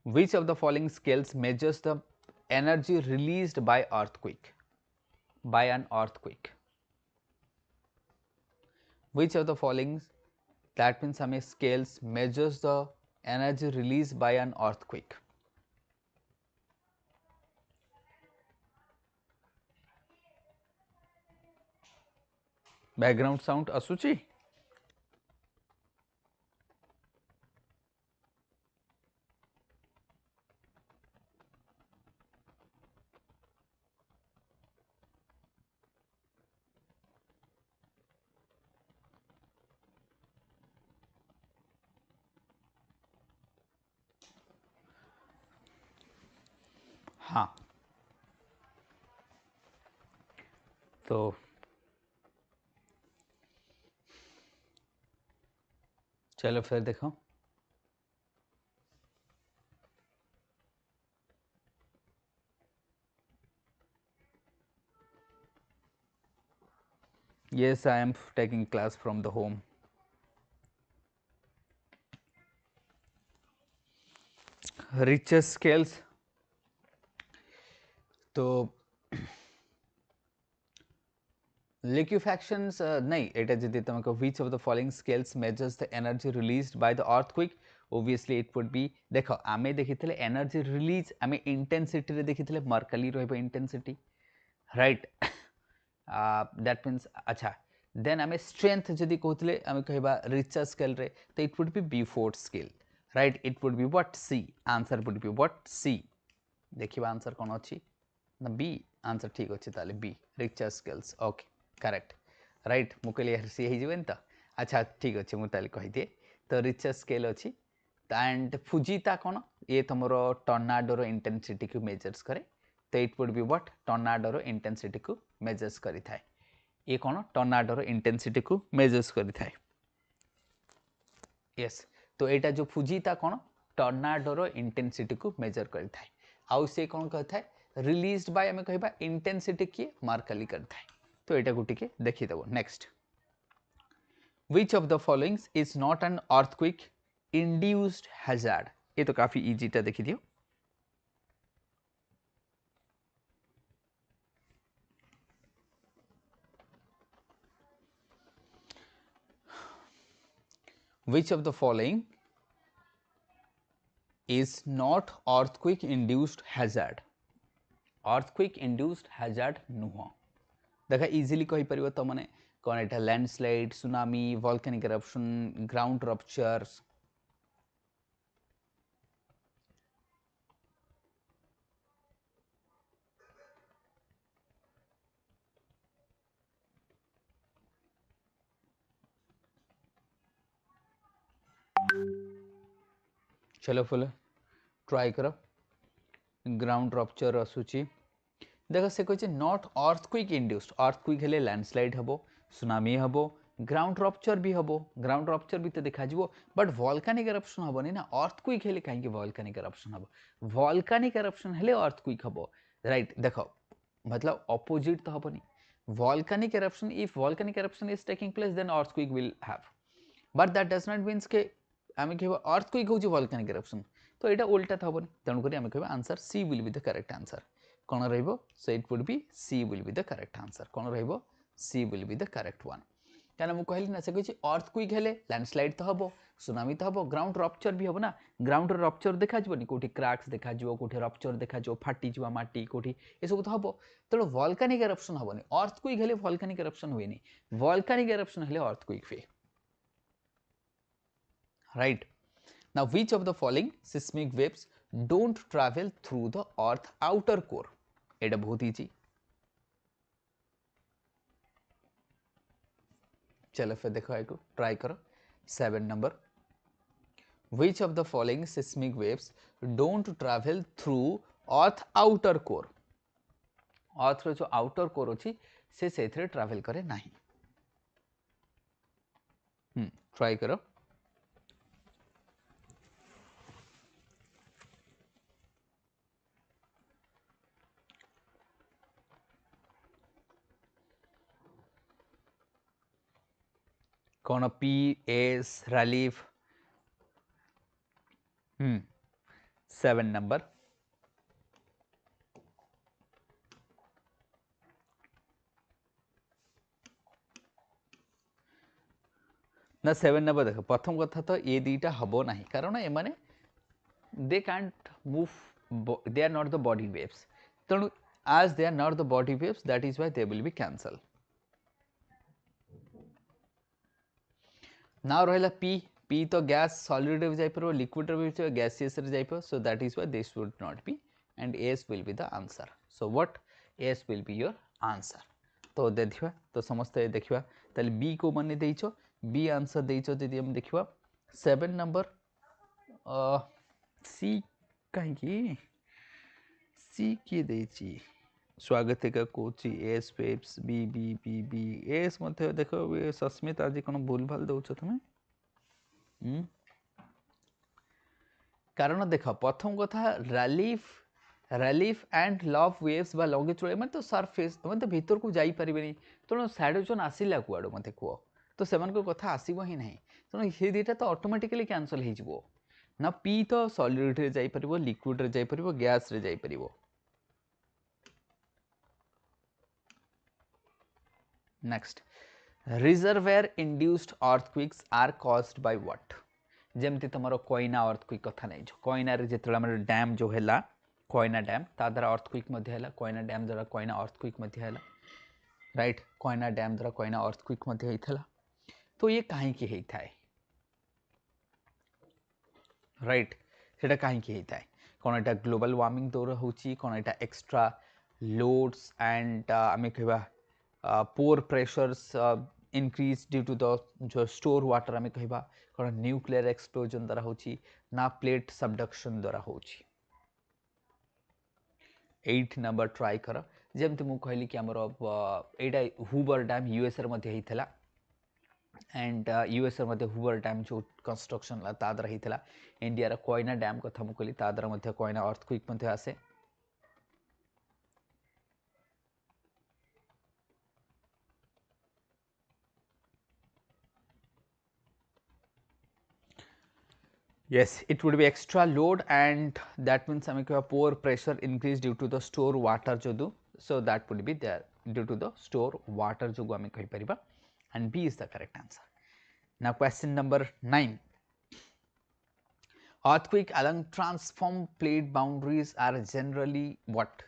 Which of the following scales measures the energy released by earthquake? By an earthquake. Which of the following that means हमें scales measures the energy released by an earthquake? Background sound आसुची हाँ तो चलो फिर देखो yes I am taking class from the home richest scales तो liquefactions नहीं एटा जदि तुमको which of the following scales measures the energy released by the earthquake obviously it would be देखो आमे देखिथिले energy release आमे intensity रे देखिथिले मर्कली रहबो intensity right that means अच्छा then आमे strength जदि कहथिले आमे कहबा richter scale रे तो it would be B4 scale right it would be what C answer would be what C देखिबा आंसर कोन अछि ना B आंसर ठीक अछि ताले B richter scales okay correct right मुझे सी हो तो अच्छा ठीक अच्छे मुझे कही दिए तो रिचर स्केल अच्छी एंड फुजिता कौन ये तुम टर्नाडोर इंटेंसिटी को मेजर्स करे तो इट वुड बी व्हाट टर्नाडोर इंटेंसिटी को मेजर्स करी थाए ये कौन टर्नाडोर इंटेंसिटी को मेजर्स करी थाए यस तो यहाँ जो फुजिता कौन टर्नाडोर इंटेंसिटी को मेजर करी थाए आउ से कौन कहता है रिलीज्ड बाय हमें कहबा इंटेंसिटी किए मार्कली करता है तो एटा को टिके देखि देबो next which of the followings is not an earthquake induced hazard ये तो काफी इजी टा देखि दियो which of the following is not earthquake induced hazard earthquake induced hazard नुह देखा इजिली कहि परिबो त माने कोन एटा landslide tsunami volcanic eruption ground ruptures चलो फुल ट्राई करो ग्राउंड रप्चर आसुची देख से कहे नॉट अर्थक्वेक इंड्यूस्ड अर्थक्वेक हेले लैंडस्लाइड हबो सुनामी हबो ग्राउंड रप्चर भी हबो ग्राउंड रप्चर भी तो देखा जिवो बट वोल्केनिक इरप्शन हबोनी ना अर्थक्वेक हेले काहे वोल्केनिक इरप्शन हबो वोल्केनिक इरप्शन हेले अर्थक्वेक हबो राइट देखो मतलब ऑपोजिट तो हबोनी volcanic eruption if volcanic eruption is taking place then earthquake will have but that does not means के आम कह अर्थक्वेक होची वोल्केनिक इरप्शन तो यहाँ उल्टा तो हबोनी तेणुक आम कह answer C will be the correct answer कौन रहिबो so it would be C will be the correct answer कौन रहिबो C will be the correct one क्या मुझे कहली ना से कही अर्थक्वेक हेले लैंडस्लाइड तो हबो सुनामी तो हबो ग्राउंड रप्चर भी हबो ना ग्राउंड रप्चर देखा जबनी कोठी क्रैक्स देखा जबो कोठी रप्चर देखा जबो फाटी जबा माटी कोठी ए सब तो हबो तेणु वोल्केनिक इरप्शन हबोनी अर्थक्वेक हेले वोल्केनिक इरप्शन हुएनी वोल्केनिक इरप्शन हेले अर्थक्वेक हुए right now which of the following seismic waves don't travel through the earth outer core एटा बहुत इजी चलो फिर देखो एक ट्राई करो 7 number which of the following seismic waves don't travel through earth outer core earth रो जो outer core अछि से सेथरे travel करे नाही ट्राई करो कौन पी एस रिलीफ 7 नंबर ना 7 नंबर देख प्रथम कथा तो ये दीटा हबो नहीं कारण ए माने they can't move they are not the body waves तेणु as they are not the body waves that is why they will be cancel now रहिला p तो गैस सॉलिड रे जाई परबो लिक्विड रे भी गैसियस रे जाई परबो so that is why this would not be and s will be the answer so what s will be your answer तो देखिबा तो समस्त देखिबा ताले b को माने देइछो b आंसर देइछो यदि हम देखिबा 7 नंबर c कहीं की c किए देइछि स्वागत का कोची S waves B B B B S मते देखो ये सस्मित आज कोन भूल भाल दउछ तुमे कारण देख प्रथम कथा रिलीफ एंड लव वेव्स बा लंगिट्यूड मतलब तो सरफेस मतलब भीतर को जाई परिबेनी तेणु साइडोजन आसिला कुआडो मते कुओ तो सेमान को कथा आसीबो ही नहीं तेणु ये दीटा तो ऑटोमेटिकली कैंसल हो जिवो ना पी तो सॉलिड रे जाई परिबो लिक्विड रे जाई परिबो गैस रे जाई परिबो next reservoir induced earthquakes are caused by what जेमती तुमरो कोयना अर्थक्वेक कथा नै जो कोयना रे जेतला हमर डैम जो हैला कोयना डैम ता द्वारा अर्थक्वेक मध्ये हैला कोयना डैम द्वारा कोयना अर्थक्वेक मध्ये हैला राइट कोयना डैम द्वारा कोयना अर्थक्वेक मध्ये हैथला तो ये काहे की हैथाय राइट सेटा काहे की हैथाय कोन एटा ग्लोबल वार्मिंग द्वारा होची कोन एटा एक्स्ट्रा लोड्स एंड आमे कहबा pore pressures increase due to the जो स्टोर वाटर आमे कहबा कोन न्यूक्लियर एक्सप्लोजन द्वारा होची ना प्लेट सबडक्शन द्वारा होची 8 नंबर ट्राई कर जेमति मु कहली कि हमर एटा हुबर डैम यूएस रे मध्ये हिथला एंड यूएस रे मध्ये हुबर डैम जो कंस्ट्रक्शन ला ता द्वारा हिथला इंडिया रा कोयना डैम कथा मु कहली ता द्वारा मध्ये कोयना अर्थक्वेक मध्ये आसे yes, it would be extra load, and that means I mean pore pressure increase due to the store water jodu, so that would be there due to the store water jogu ame kahi pariba, and B is the correct answer. Now question number 9. Earthquake along transform plate boundaries are generally what?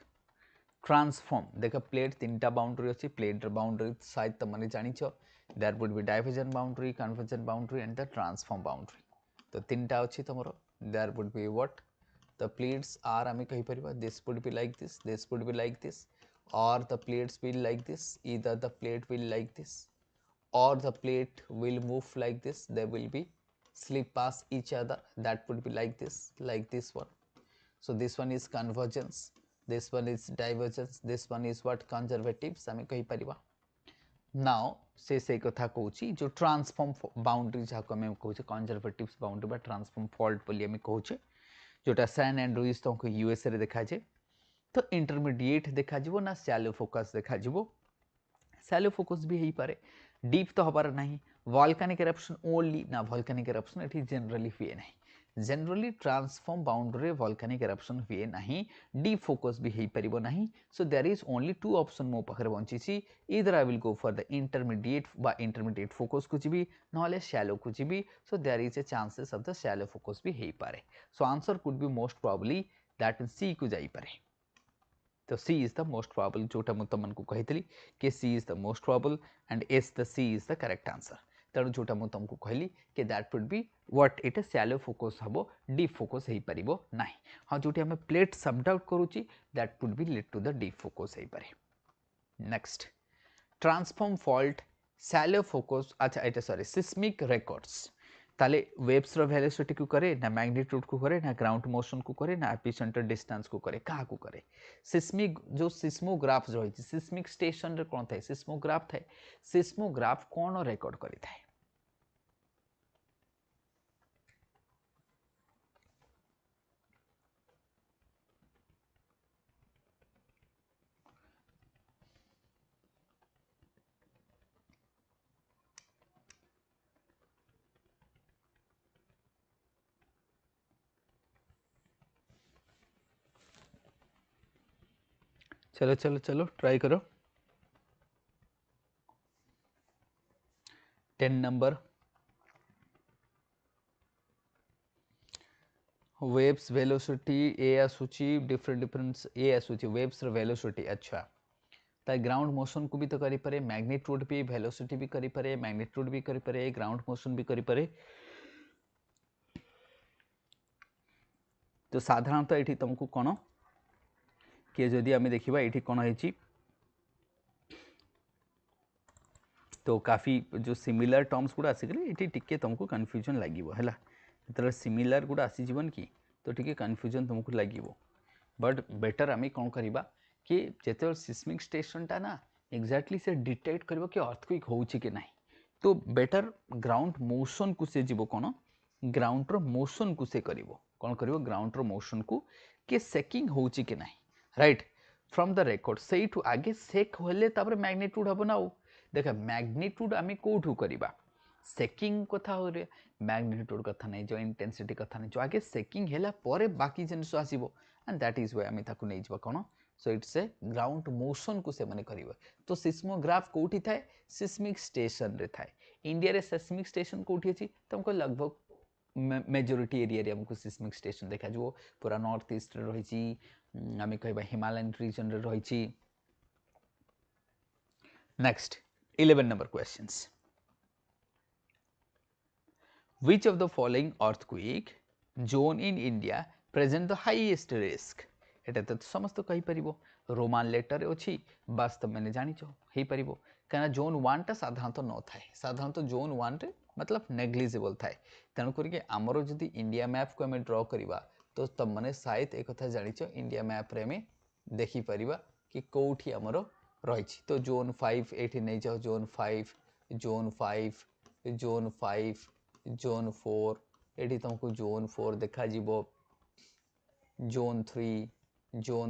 Transform देख plate 3टा boundary अच्छी plate boundary शायद तुमने जानी there would be divergence boundary convergence boundary and the transform boundary तो 3टा अच्छी तुम there would be what the plates are आम कही परिबा this would be like this would be like this और the plates will like this either the plate will like this or the plate will move like this, they will be slip past each other, that would be like this one. So this one is convergence, this one is divergence, this one is what? Conservatives ame kahi pariba. Now से कथा कहूची जो transform boundary जहाँ को आम कहूचे conservatives boundary बा transform fault बोली आम कहूचे जोटा सैन एंड लुइस तुमको यूएसए रे देखा जाए तो इंटरमीडिएट देखा जीवो ना शैलो फोकस देखा जीवो शैलो फोकस भी हो पारे डीप तो हबार नहीं वॉल्केनिक इरप्शन ओनली ना वॉल्केनिक इरप्शन एठी जनरली हुए नहीं generally transform boundary volcanic eruption हुए नहीं डीप फोकस भी हो परिबो नहीं so there is only 2 option मो पाखरे बंची छि either I will go for the intermediate focus को जिबी नहले शैलो को जिबी so there is a chances of the shallow focus भी हो पारे so answer could be most probably that means सी को जाई पारे तो C is the most probable जोटा मु तुमको कहितली कि C is the most probable and S the C is the correct answer तेणु जोटा मु तुमको कहली कि that would be what it is shallow focus हबो deep focus हेई परिबो नाही हां जोटी हमें प्लेट सबडाउट करूची that would be lead to the deep focus हेई पारे next transform fault shallow focus अच्छा एटा सॉरी seismic records ताले वेव्स रो वेलोसिटी को करे ना मैग्नीट्यूड को करे ना ग्राउंड मोशन को करे ना एपिसेंटर डिस्टेंस को करे कहा को करे सिस्मिक जो सिस्मोग्राफ जो है सिस्मिक स्टेशन रे कोन थाए सिस्मोग्राफ थाए सिस्मोग्राफ कोन रिकॉर्ड करि थाए चलो चलो चलो ट्राई करो 10 नंबर वेव्स वेलोसिटी ए आसुची डिफरेंट ए आसुची वेव्स रो वेलोसिटी अच्छा ता ग्राउंड मोशन को भी तो करि पारे मैग्नीट्यूड भी वेलोसिटी भी करि पारे मैग्नीट्यूड भी करि पारे ग्राउंड मोशन भी करि पारे तो साधारणतः एठी तुमको कोन कि जदि आम देखा ये कौन है तो काफ़ी जो सिमिलर टर्म्स गुड़ा आसिकले ये टिके तुमको कन्फ्यूजन लगे है सिमिलर गुड़ा आसीजन कि तो टिके कन्फ्यूजन तुमको लगे बट बेटर आम कौन करवा कि जिते सिस्मिक स्टेशनटा ना एक्जाक्टली से डिटेक्ट कर कि अर्थक्वेक होउछि कि नहीं तो बेटर ग्राउंड मोशन को से जीव कौन ग्राउंडर मोशन को से कर कौन कर ग्राउंडर मोशन को कि सेकिंग होउछि कि नहीं राइट फ्रॉम द रेकॉर्ड से आगे सेक होले तापर मैग्नीट्यूड हम ना देख मैग्नीट्यूड आम कौटू करवा सेकिंग कथा हो रे मैग्नीट्यूड कथा नहीं जो इंटेंसिटी कथा नहीं जो आगे सेकिंग हैला परे बाकी जिनिस आसीबो एंड दैट इज व्हाई आम ताकू नहीं जबा कोन so it's a ground motion को से माने करबा तो सिस्मोग्राफ कोठी थाए सिस्मिक स्टेशन रे थाए इंडिया रे सिस्मिक स्टेशन कोठी अछि तुमको लगभग मेजोरिटी एरिया रे हमको सिस्मिक स्टेशन देखा जो पूरा नॉर्थ ईस्ट रे रही छी आम कहबा हिमालयन रीजन रे रही छी next 11 number questions which of the following earthquake zone in India present the highest risk एटा तो समस्त कहि परिबो रोमान लेटर अछि वास्तव में जानि छ हेई परिबो काना जोन 1 टा साधारणतः न थाए साधारणतः जोन 1 रे मतलब नेग्लिजिबल थाए तेणु करके आमर जदि इंडिया मैप को हमें ड्रॉ करवा तो तब मैंने शायद एक कथा जानिछ इंडिया मैप रे में देखि परिबा कि कोठी हमरो रही तो जोन 5 एठी नहीं जाओ जोन 5 जोन 5 जोन 5 जोन 4 एठी तुमको जोन 4 देखा जीवो जोन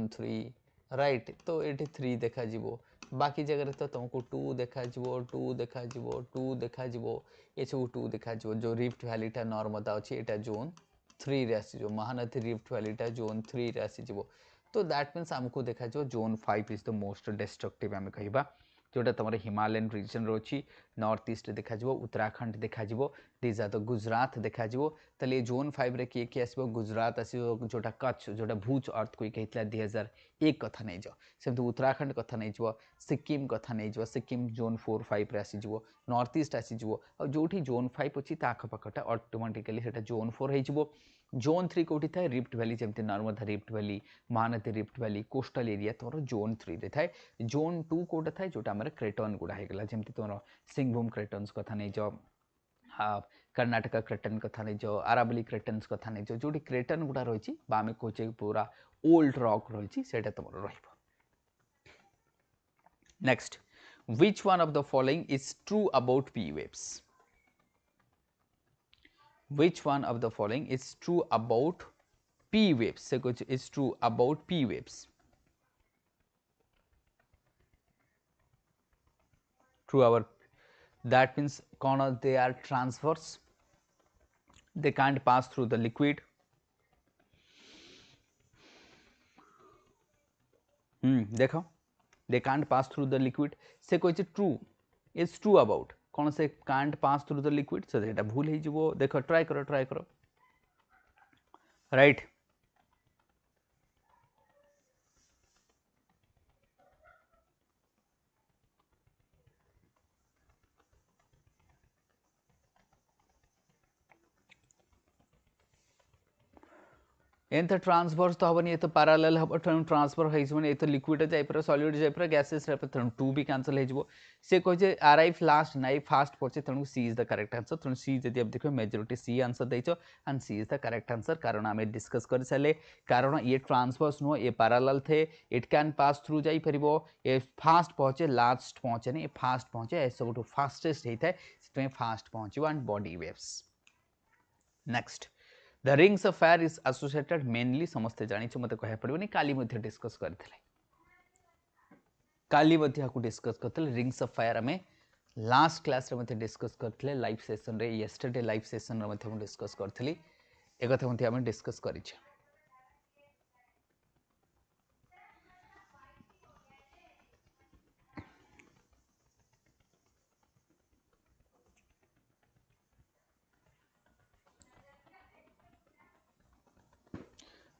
3 राइट तो एठी 3 देखा जीवो बाकी जगह तो तुमको 2 देखा जीवो 2 देखा जीवो 2 देखा जीवो ये सब 2 देखा जीवो जो रिफ्ट वैली टा नॉर्मदा अछि एटा जोन थ्री रे आसी महानदी रिफ्ट वैलीटा जोन 3 रे आसी तो दैट मीन्स आमको देखा zone 5 is the most destructive आम कह जोटा तुम हिमालयन रिजन रोची नॉर्थ ईस्ट देखा उत्तराखंड देखा दीज आर द गुजरात देखा ताले जोन 5 रे किए आसो गुजरात आसो जोटा कच्छ जोटा भूज अर्थक्वेक होता 2001 कथा नहीं जाओ सेमती उत्तराखंड कथा नहीं जाओ सिक्किम कथा नहीं जाओ सिक्किम जोन 4-5 रे आसीज नॉर्थ ईस्ट आसीज और जो जोन 5 अच्छी आखपाखटा ऑटोमेटिकली जोन 4 हो जोन 3 कौटी थाए रिफ्ट वैली जमती Narmada rift valley Mahanadi rift valley coastal area तुम जोन 3 रे थाए जोन 2 कोटा थाए जोटा आम क्रेटन गुड़ा होगा जमती तुम सिंहभूम क्रेटन्स कथा नहीं जाओ कर्णाटक क्रेटन कथा नहीं जाओ आरावली क्रेटन्स कथा नहीं जाओ जो क्रेटन गुड़ा रही आम कहे पूरा ओल्ड रॉक रही तुम next which one of the following is true about P waves which one of the following is true about p waves से कुछ is true about p waves true about that means कौन they are transverse they can't pass through the liquid देखो they can't pass through the liquid से कोई true is true about कौन से can't pass through the liquid से एटा भूल ही जीवो देखो ट्राई करो राइट एन तो ट्रांसफर्स तो हबनी ये तो पैरेलल हब ट्रांसफर होइसबनी ये तो लिक्विड जाय पर सॉलिड जाय पर गैसेस रे पर 2 भी कैंसिल हो जिवो से कह जे अराइव लास्ट नाइ फास्ट पछे तणु C is the correct answer तणु सी जदि आप देखो मेजॉरिटी सी आंसर दैछो and C is the correct answer कारण हमें डिस्कस कर साले कारण ये ट्रांसफर्स नो ये पैरेलल थे इट कैन पास थ्रू जाई परिबो ये फास्ट पहुंचे लास्ट पहुंचे नहीं फास्ट पहुंचे ए सब फास्टेस्ट हेता है से फास्ट पहुंचे and body waves next The rings of fire is associated mainly समस्ते जानी मत कह पड़ोनी काली डिस्कस करते काली डिस्कस करते रिंग्स ऑफ फायर आम लास्ट क्लास रे डिस्कस करते लाइव सेशन रे येस्टरडे लाइव सेशन रे डिस्कस करथली एक कथा आम डिस्कस करिछे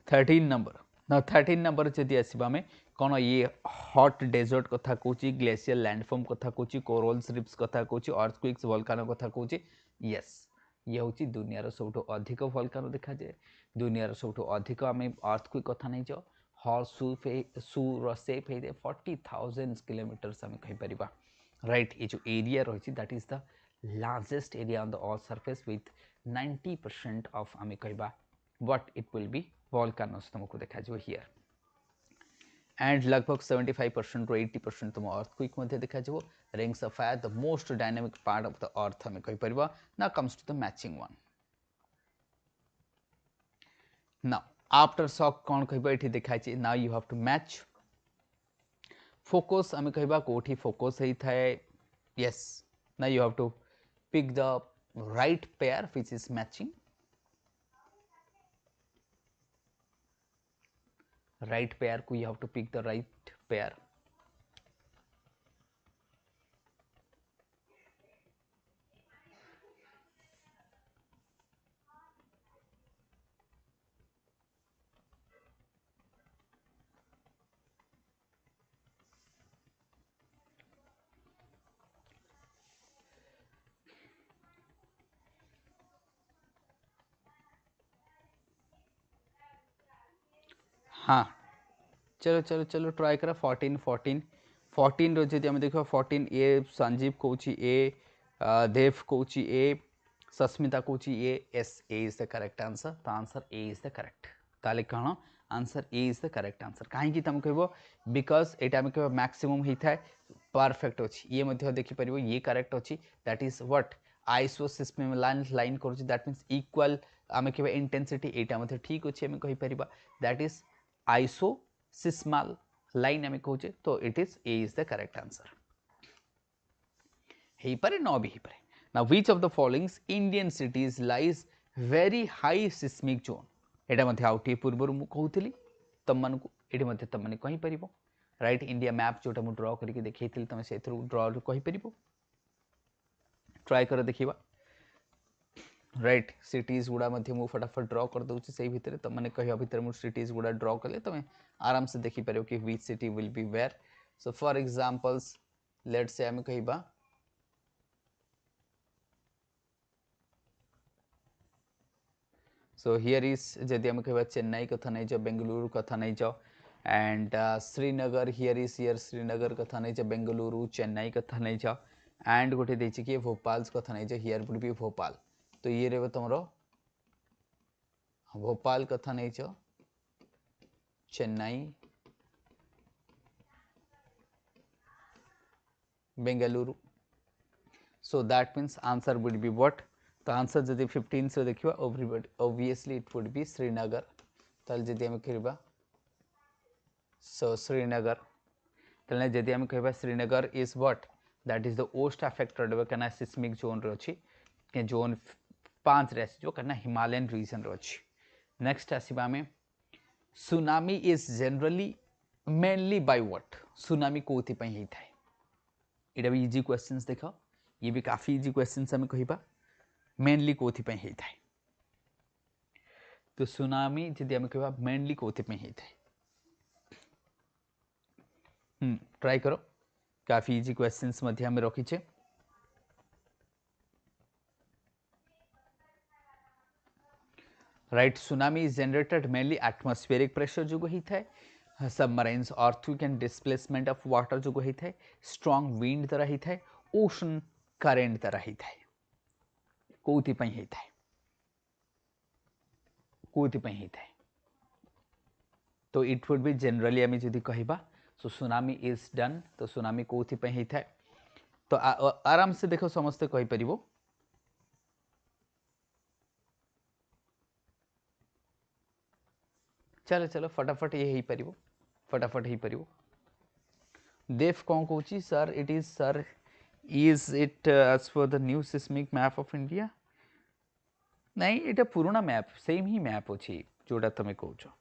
13 नंबर ना 13 नंबर जदि आसवा आम कौन ये हॉट डेजर्ट कथा कौची ग्लेशियल लैंडफॉर्म कथा कौची कोरल्स रिफ्स कथा कौची अर्थक्वेक्स वोल्कानो कथा कौची यस ये हूँ दुनियार सब अधिक वोल्कानो देखा जाए दुनियार सब अधिक आम अर्थक्वेक कथा नहीं जाओ हॉट सूर सेप हो 40,000 किलोमीटर्स आम कहीपर राइट ये जो एरिया रही that is the largest area on the earth surface with 90% of आम कह what it will B volcanoes तुमको देखा जो हियर एंड लगभग 75% रो 80% तुम अर्थक्वेक मध्ये देखा जो rings of fire the most dynamic part of the earth हमें कहि परबा ना comes to the matching one now after shock कौन कहबा एठी देखा छी now you have to match focus हमें कहबा कोठी फोकस हेई थाए yes now you have to pick the right pair which is matching right pair को you have to pick the right pair हाँ चलो चलो चलो ट्राई करा 14 रो जदि हम देखो 14 ए संजीव कौची ए देव कौची ए सस्मिता कौची A S A is the correct answer तो answer A is the correct ताले कौन answer A is the correct answer कहीं तुम कह बिकज ये आम कह मैक्सिमम होता है परफेक्ट अच्छी ये देखी पार ये करेक्ट अच्छी दैट इज व्हाट आइसोसिस्मिक लाइन कर दैट मीन्स इक्वाल आम कह इंटेंसिटी यहाँ ठीक अच्छे आम कहीपर दैट इज आइसोसिस्माल लाइन आम कहे तो it is a is the correct answer हो पारे न भी हो पारे ना which of the following Indian cities lies very high seismic zone एटा मध्ये आउटे पूर्व मु कहूली तुम मन को एटी मध्ये तुम माने कहि परिबो राइट इंडिया मैप जोटा मु ड्रॉ करके देखैथिल तुम से थ्रू ड्रॉ कहि परिबो ट्राई कर देखिबा राइट सिटीज गुड़ा मध्य मु फटाफट ड्रॉ कर दउछि सेही भितरे तुम माने कहिया भितरे मु सिटीज गुड़ा ड्रॉ करले तुम आराम से देखि परिबो कि which city will be where so for examples let's say हम कहिबा सो हियर इज जदि हम कहबा चेन्नई कथा नै छ बेंगलुरु कथा नै छ and Srinagar here is here Srinagar कथा नै छ बेंगलुरु चेन्नई कथा नै छ एंड गोटे देछि कि भोपाल कथा नै छ हियर वुड बी भोपाल तो ये रे तुमरो भोपाल कथा नै छ Chennai Bengaluru so that means answer would be what तो आंसर जदि 15 से देखिबा obviously it would B Srinagar तल जदि हम कहबा सो श्रीनगर तले जदि हम कहबा Srinagar is what that is the most affected कना सिस्मिक जोन रो अछि के जोन 5 रे जो कना हिमालयन रीजन रो अछि नेक्स्ट आसीबा में tsunami is generally mainly by what tsunami कोथि पई हेइ थाए इडा भी इजी क्वेश्चंस देखो ये भी काफी इजी क्वेश्चंस हम कहबा मेनली कोथि पई हेइ थाए तो सुनामी जदि हम कहबा मेनली कोथि पई हेइ थाए ट्राई करो काफी इजी क्वेश्चंस मध्य हम रखी छे right tsunami is generated mainly atmospheric pressure जो ही थाए submarines earthquake and displacement of water जो ही थाए स्ट्रांग विंड द्वारा ही थाए ओशन करेंट द्वारा ही थाए कोथि पई हेइ थाए कोथि पई हेइ थाए तो इट वुड बी जनरली आमी जदि कहिबा सो सुनामी इज डन तो सुनामी कोथि पई हेइ थाए तो आराम से देखो समस्त कहि परिबो चलो चलो फटाफट ये पारिबो फटाफट ही पारिबो देव कौन कहूची sir it is sir is it as for the new seismic map of India नहीं एटा पुराना मैप सेम ही मैप अछि जोटा तमे कहूचो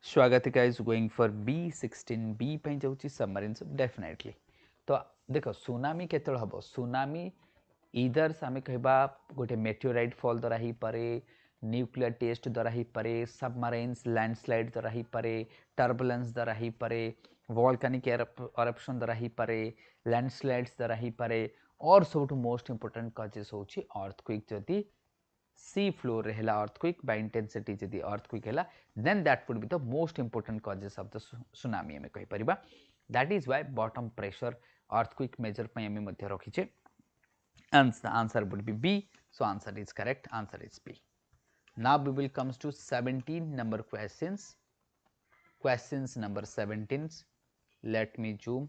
Swagatika is going for B16 B पई जाउची सबमरीन्स डेफिनेटली तो देखो सुनामी केतळ हबो सुनामी इधर सामे कहबा गोटे मेटेओराइट फॉल द्वारा ही पारे न्यूक्लियर टेस्ट द्वारा ही पारे सबमरीन्स लैंडस्लाइड द्वारा ही पारे टर्बुलेंस द्वारा ही पारे वोल्केनिक एरप्शन द्वारा ही पारे लैंडस्लाइड्स द्वारा ही पारे और सबटु मोस्ट इंपोर्टेंट कॉजेस होची अर्थक्वेक जदी सी फ्लोर रे हला अर्थक्वेक बाय इंटेंसिटी जदी अर्थक्वेक हला then that would be the most important causes of the tsunami हमें कहि परिबा that is why bottom pressure earthquake major पई हमें मध्य रखिचे and the answer would be B. So answer is correct. Answer is B. Now we will comes to 17 number questions. Questions number 17. Let me zoom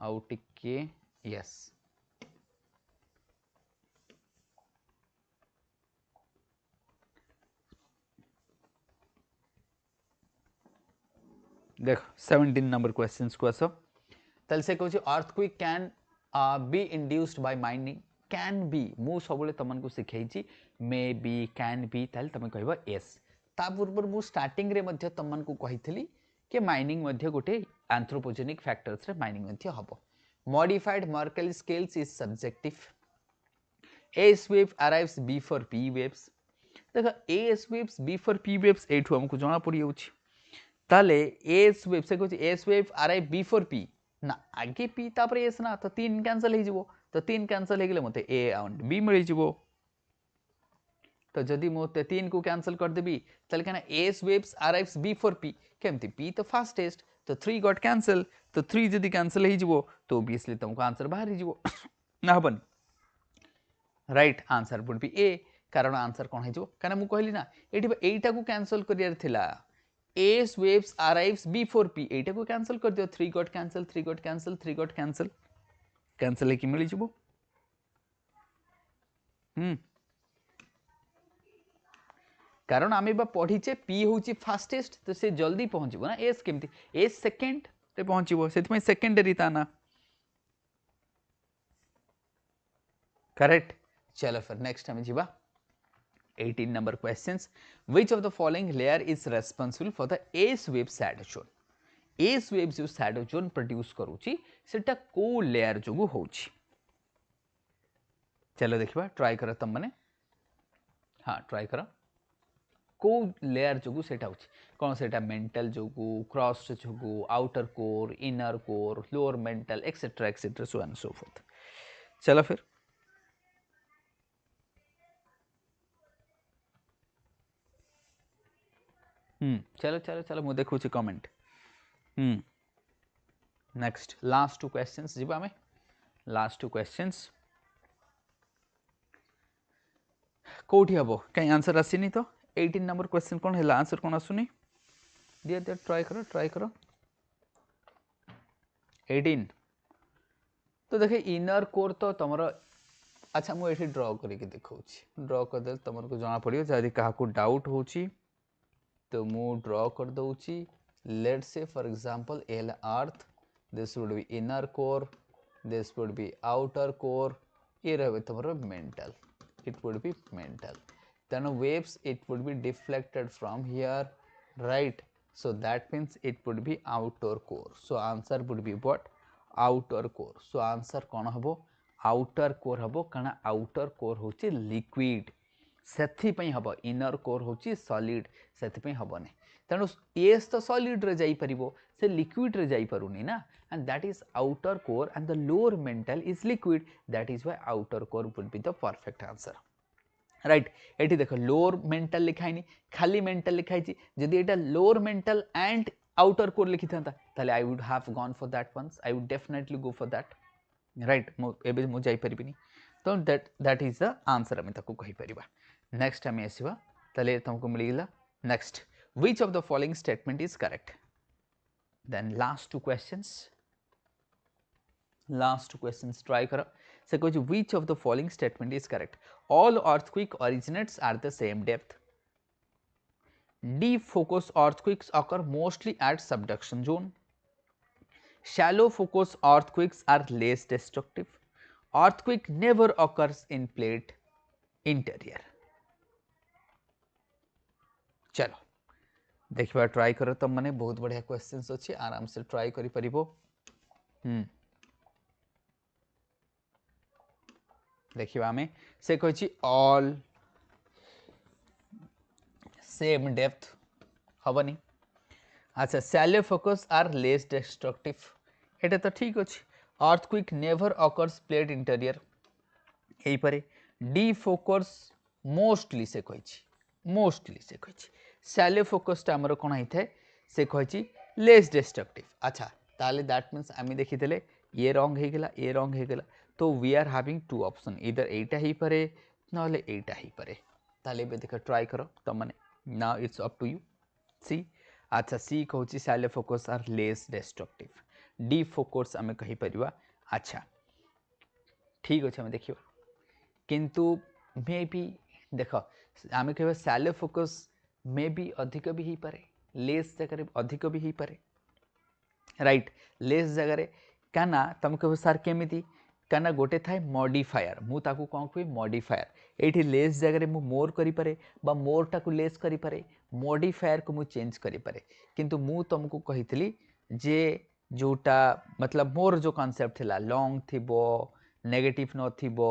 out. Yes. देखो 17 number questions को आसो तल से कहूँ earthquake can be induced by mining can be मु सबले तमन को सिखाई मे बी कैन बी ताल तमे कहबा यस ता पूर्व मु स्टार्टिंग रे मध्य तमन को कहितली के माइनिंग मध्य गोटे एंथ्रोपोजेनिक फैक्टर्स रे माइनिंग मध्य हबो modified Mercalli scales is subjective S wave arrives before P waves देखो S waves before P waves एठु हमको जणा पड़ी होछि ताले एस वेव से कहछि S wave arrive before P ना आगे पी तापर एस ना तो 3 कैंसिल हो जिवो तो 3 कैंसिल हो गेले मते ए एंड बी मिल जिवो तो जदि मोते 3 को कैंसिल कर देबी तले कना S waves arrives before P केमति पी तो फास्टेस्ट तो 3 गॉट कैंसिल तो 3 जदि कैंसिल हो जिवो तो ऑब्वियसली तुमको आंसर बाहर जिवो ना हबन राइट आंसर वुड बी ए कारण आंसर कोन हे जिवो काना मु कहली ना एटा को कैंसिल करियर थिला S waves arrives before P एटा को कैंसिल कर दियो 3 got cancel 3 got cancel 3 got cancel cancel की मिल जिवो कारण आमे बा पढीचे पी होची फास्टेस्ट तो से जल्दी पहुंचबो ना एस केमती एस सेकंड रे पहुंचबो सेति में सेकेंडरी ताना करेक्ट चलो फिर नेक्स्ट हमें जीवा 18 number questions. Which of the following layer is responsible for the S wave shadow zone? S wave जो shadow zone produce करूची सेटा को layer जोगु होची. चलो देखिबा ट्राई करो तम माने. हाँ ट्राई करो को लेयर जोगु सेटा होची कोन सेटा मेंटल जोगु क्रॉस जोगु outer core inner core lower mantle et cetera so and so forth. चलो फिर चलो चलो चलो मु देखुची कमेंट. नेक्स्ट लास्ट 2 क्वेश्चंस जीवा में. लास्ट 2 क्वेश्चंस कोठी हबो कहीं आंसर आसीनी तो 18 नंबर क्वेश्चन कौन है आंसर कौन आसुनी दिया दिया ट्राई करो 18 तो देखे इनर कोर तो तुमर. अच्छा मुझे ड्र करके देखा ड्र करदे तुमको जना पड़ो जदि क्या डाउट हो तो मु ड्र कर दूची. Let's say for example L earth this would be inner core this would be outer core ये रहे तुम mantle it would be mental. Then waves it would be deflected from here, right? So that means it would be outer core. So answer would be what? Outer core. So answer कौन हबो? Outer core हबो काना outer core होची liquid. सेथि पई हबो inner core होची solid. सेथि पई हबो ने. तेणु एस तो solid रे जाई परिबो से liquid रे जाई परुनी ना. And that is outer core and the lower mental is liquid. That is why outer core would be the perfect answer. Right? एठी देखो lower mental लिखाई नहीं खाली mental लिखाई छी. यदि एटा lower mental and outer core लिखी था ताले I would have gone for that once. I would definitely go for that. Right? एबे मु जाई परिबिनी. तो that is the answer हमें ताको कहि परिबा. Next हमें आसीबा ताले तुमको मिली गेला. Next, which of the following statement is correct? Then last 2 questions. Last 2 questions try karo. So which of the following statement is correct? All earthquake originates at the same depth. Deep focus earthquakes occur mostly at subduction zone. Shallow focus earthquakes are less destructive. Earthquake never occurs in plate interior. चलो देखिबा try करो तुम माने बहुत बढ़िया questions अछि आराम से ट्राई करि परिबो. देखिए आमे से कहि ऑल सेम डेप्थ हबनी. अच्छा shallow focus are less destructive एटा तो ठीक अछि. Earthquake never occurs plate interior एई परे. डी फोकस मोस्टली से कहि शैलो फोकस ता हमर कोन हिथे से कहि लेस डिस्ट्रक्टिव. अच्छा ताले दैट मींस आमी देखितले ये रॉन्ग हे गेला तो वी आर हैविंग 2 ऑप्शन इधर एटा ही परे नले एटा ही परे. ताले बे देख ट्राई करो त माने now it's up to you. C अच्छा सी कहूची shallow focus are less destructive. D focus आमे कहि परिबा. अच्छा ठीक अछि हम देखिबा किंतु मे बी देख आमे कहबा शैलो फोकस मे बी अधिक भी ही परे लेस जगह अधिक भी ही परे. राइट लेस जगह काना तुम कह सर केमिति काना गोटे थाए मॉडिफायर मु ताकू कौन कहि मॉडिफायर एठी लेस जगह मु मोर करि पारे बा मोर टाकू लेस करि पारे मॉडिफायर को मु चेंज करि पारे. किंतु मु तुमको कहितली जे जोटा मतलब मोर जो कांसेप्ट थिला लॉन्ग थिबो नेगेटिव न थिबो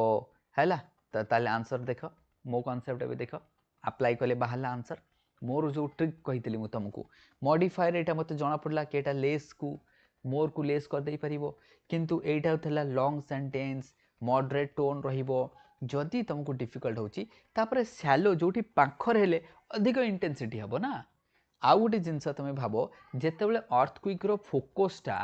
हैला त ताले आंसर देख मो कांसेप्ट एबे देख अप्लाई कले बाहला आंसर. मोर जो ट्रिक कहितली मु तुमको मॉडिफायर एटा मते जाना पड़ला कि एटा लेस को मोर को लेस कर दे परिबो. किंतु एटा थला लॉन्ग सेंटेंस मॉडरेट टोन रहिबो. जदि तुमको डिफिकल्ट होची तापर शैलो जोठी पाखर हेले अधिक इंटेंसिटी हबो ना. आ गोटे जिनस तुम भाबो जेतेबेले अर्थक्वेक रो फोकसटा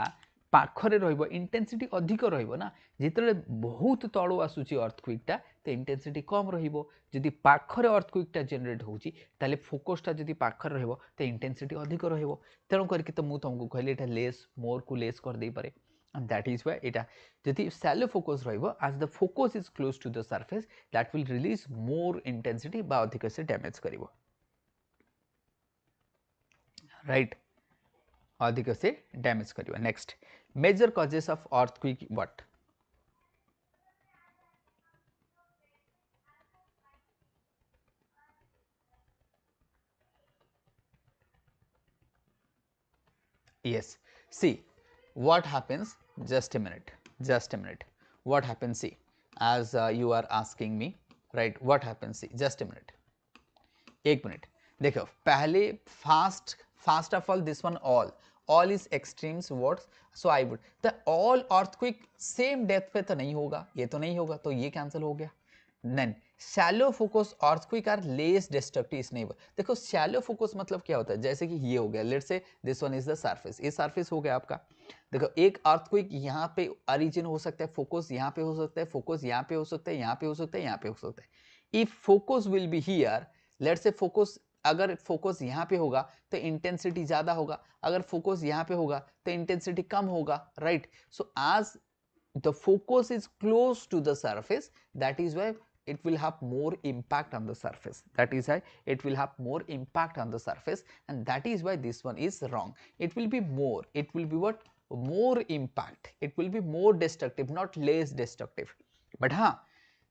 पाखरे रहिबो इंटेंसिटी अधिक रहिबो ना. जेतेबेले बहुत तळो आसुची अर्थक्वेकटा तो इंटेंसिटी कम रहिबो. जदि पाखरे अर्थक्वेकटा जनरेट होची ताले फोकसटा जदि पाखरे रहिबो तो इंटेंसिटी अधिक रहिबो. तेणु करके तो मु तुमको कहले एटा लेस मोर को लेस कर दे पारे. And that is why एटा जदि shallow focus रहिबो as the focus is close to the surface that will release more intensity बा अधिक से डैमेज करिवो. राइट अधिक से डैमेज करिवो. Next major causes of earthquake what? Yes. See, what happens? Just a minute. Just a minute. What happens? See, as you are asking me, right? What happens? See, just a minute. एक minute देखो पहले fast of all this one all is extremes what so I would the all earthquake same depth पे तो नहीं होगा ये तो नहीं होगा तो ये कैंसिल हो गया then shallow focus earthquake are less destructive is नहीं देखो शैलो फोकस मतलब क्या होता है जैसे कि ये हो गया let's say this one is the surface ये सरफेस हो गया आपका देखो एक अर्थक्वेक यहाँ पे ओरिजिन हो सकता है फोकस यहाँ पे हो सकता है फोकस यहाँ पे हो सकता है यहाँ पे हो सकता है यहाँ पे हो सकता है if focus will be here let's say focus अगर फोकस यहाँ पे होगा तो इंटेंसिटी ज्यादा होगा अगर फोकस यहाँ पे होगा तो इंटेंसिटी कम होगा right so as the focus is close to the surface that is why it will have more impact on the surface that is why it will have more impact on the surface and that is why this one is wrong it will be more it will be what more impact it will be more destructive not less destructive but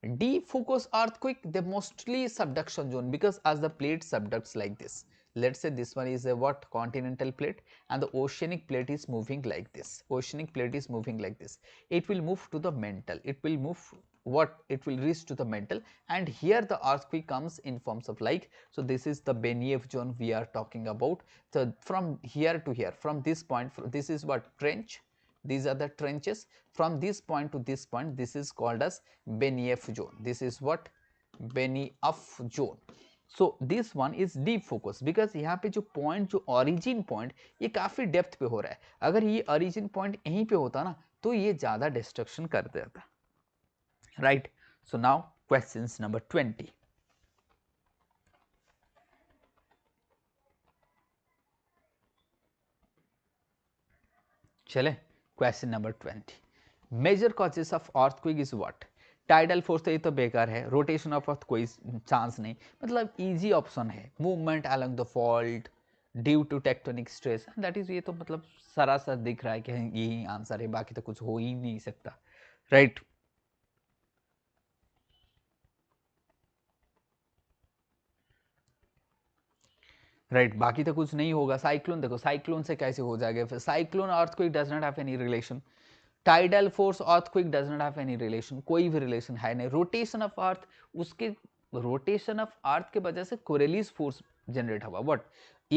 deep focus earthquake they mostly subduction zone because as the plate subducts like this let's say this one is a what continental plate and the oceanic plate is moving like this oceanic plate is moving like this it will move to the mantle it will move what it will reach to the mantle and here the earthquake comes in forms of like so this is the beneath zone we are talking about so from here to here from this point this is what trench these are the trenches from this point to this point this is called as beneath zone this is what beneath zone so this one is deep focus because यहाँ पे जो point जो origin point ये काफी depth पे हो रहा है अगर ये origin point यहीं पे होता ना तो ये ज़्यादा destruction कर देता right so now questions number 20 चले question number 20 major causes of earthquake is what tidal force तो ये तो बेकार है रोटेशन ऑफ अर्थ कोई चांस नहीं मतलब इजी ऑप्शन है movement along the fault due to tectonic stress that is ये तो मतलब सरासर दिख रहा है कि यही आंसर है बाकी तो कुछ हो ही नहीं सकता राइट राइट बाकी तो कुछ नहीं होगा साइक्लोन देखो साइक्लोन से कैसे हो जाएगा फिर cyclone earthquake does not have any relation tidal force earthquake does not have any relation कोई भी रिलेशन है नहीं रोटेशन ऑफ अर्थ उसके रोटेशन ऑफ अर्थ के वजह से कोरेलिस फोर्स जनरेट हुआ what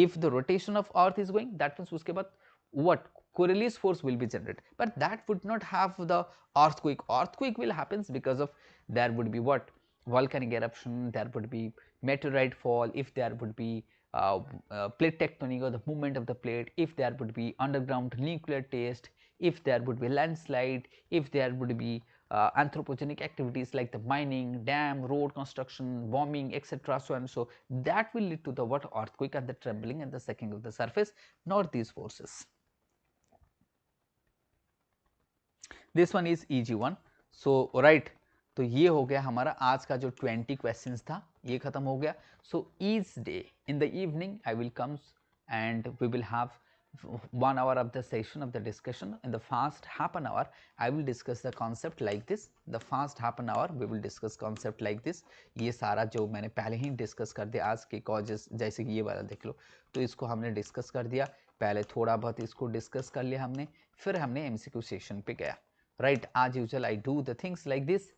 if the rotation of earth is going that means उसके बाद what Coriolis force will be generate but that would not have the earthquake will happens because of there would be what volcanic eruption there would be meteorite fall if there would be plate tectonic or the movement of the plate if there would be underground nuclear test if there would be landslide if there would be anthropogenic activities like the mining dam road construction bombing etc so and so that will lead to the what earthquake and the trembling and the shaking of the surface not these forces this one is easy one so right तो ये हो गया हमारा आज का जो 20 questions था ये खत्म हो गया so each day in the evening I will comes and we will have 1 hour of the session of the discussion in the first half an hour I will discuss the concept like this the first half an hour we will discuss concept like this ये सारा जो मैंने पहले ही discuss कर दिया आज के causes जैसे कि ये वाला देख लो तो इसको हमने डिस्कस कर दिया पहले थोड़ा बहुत इसको डिस्कस कर लिया हमने फिर हमने MCQ सेशन पे गया right as usual I do the things like this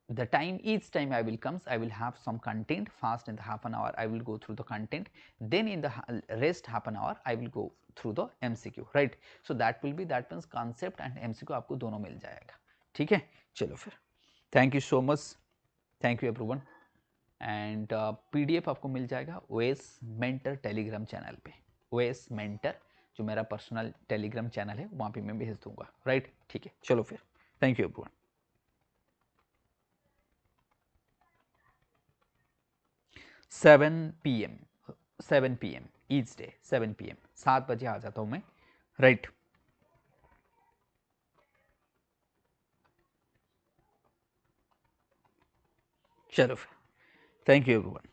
the time each time I will comes I will have some content first in the half an hour I will go through the content then in the rest half an hour I will go through the MCQ right so that will be that means concept and MCQ आपको दोनों मिल जाएगा ठीक है चलो फिर thank you so much thank you everyone and PDF आपको मिल जाएगा OS Mentor Telegram channel पे OS Mentor जो मेरा पर्सनल टेलीग्राम चैनल है वहाँ पे मैं भेज दूंगा राइट ठीक है चलो फिर thank you everyone 7 PM 7 PM each day 7 PM 7 बजे आ जाता हूँ मैं राइट चलो फिर थैंक यू एवरीवन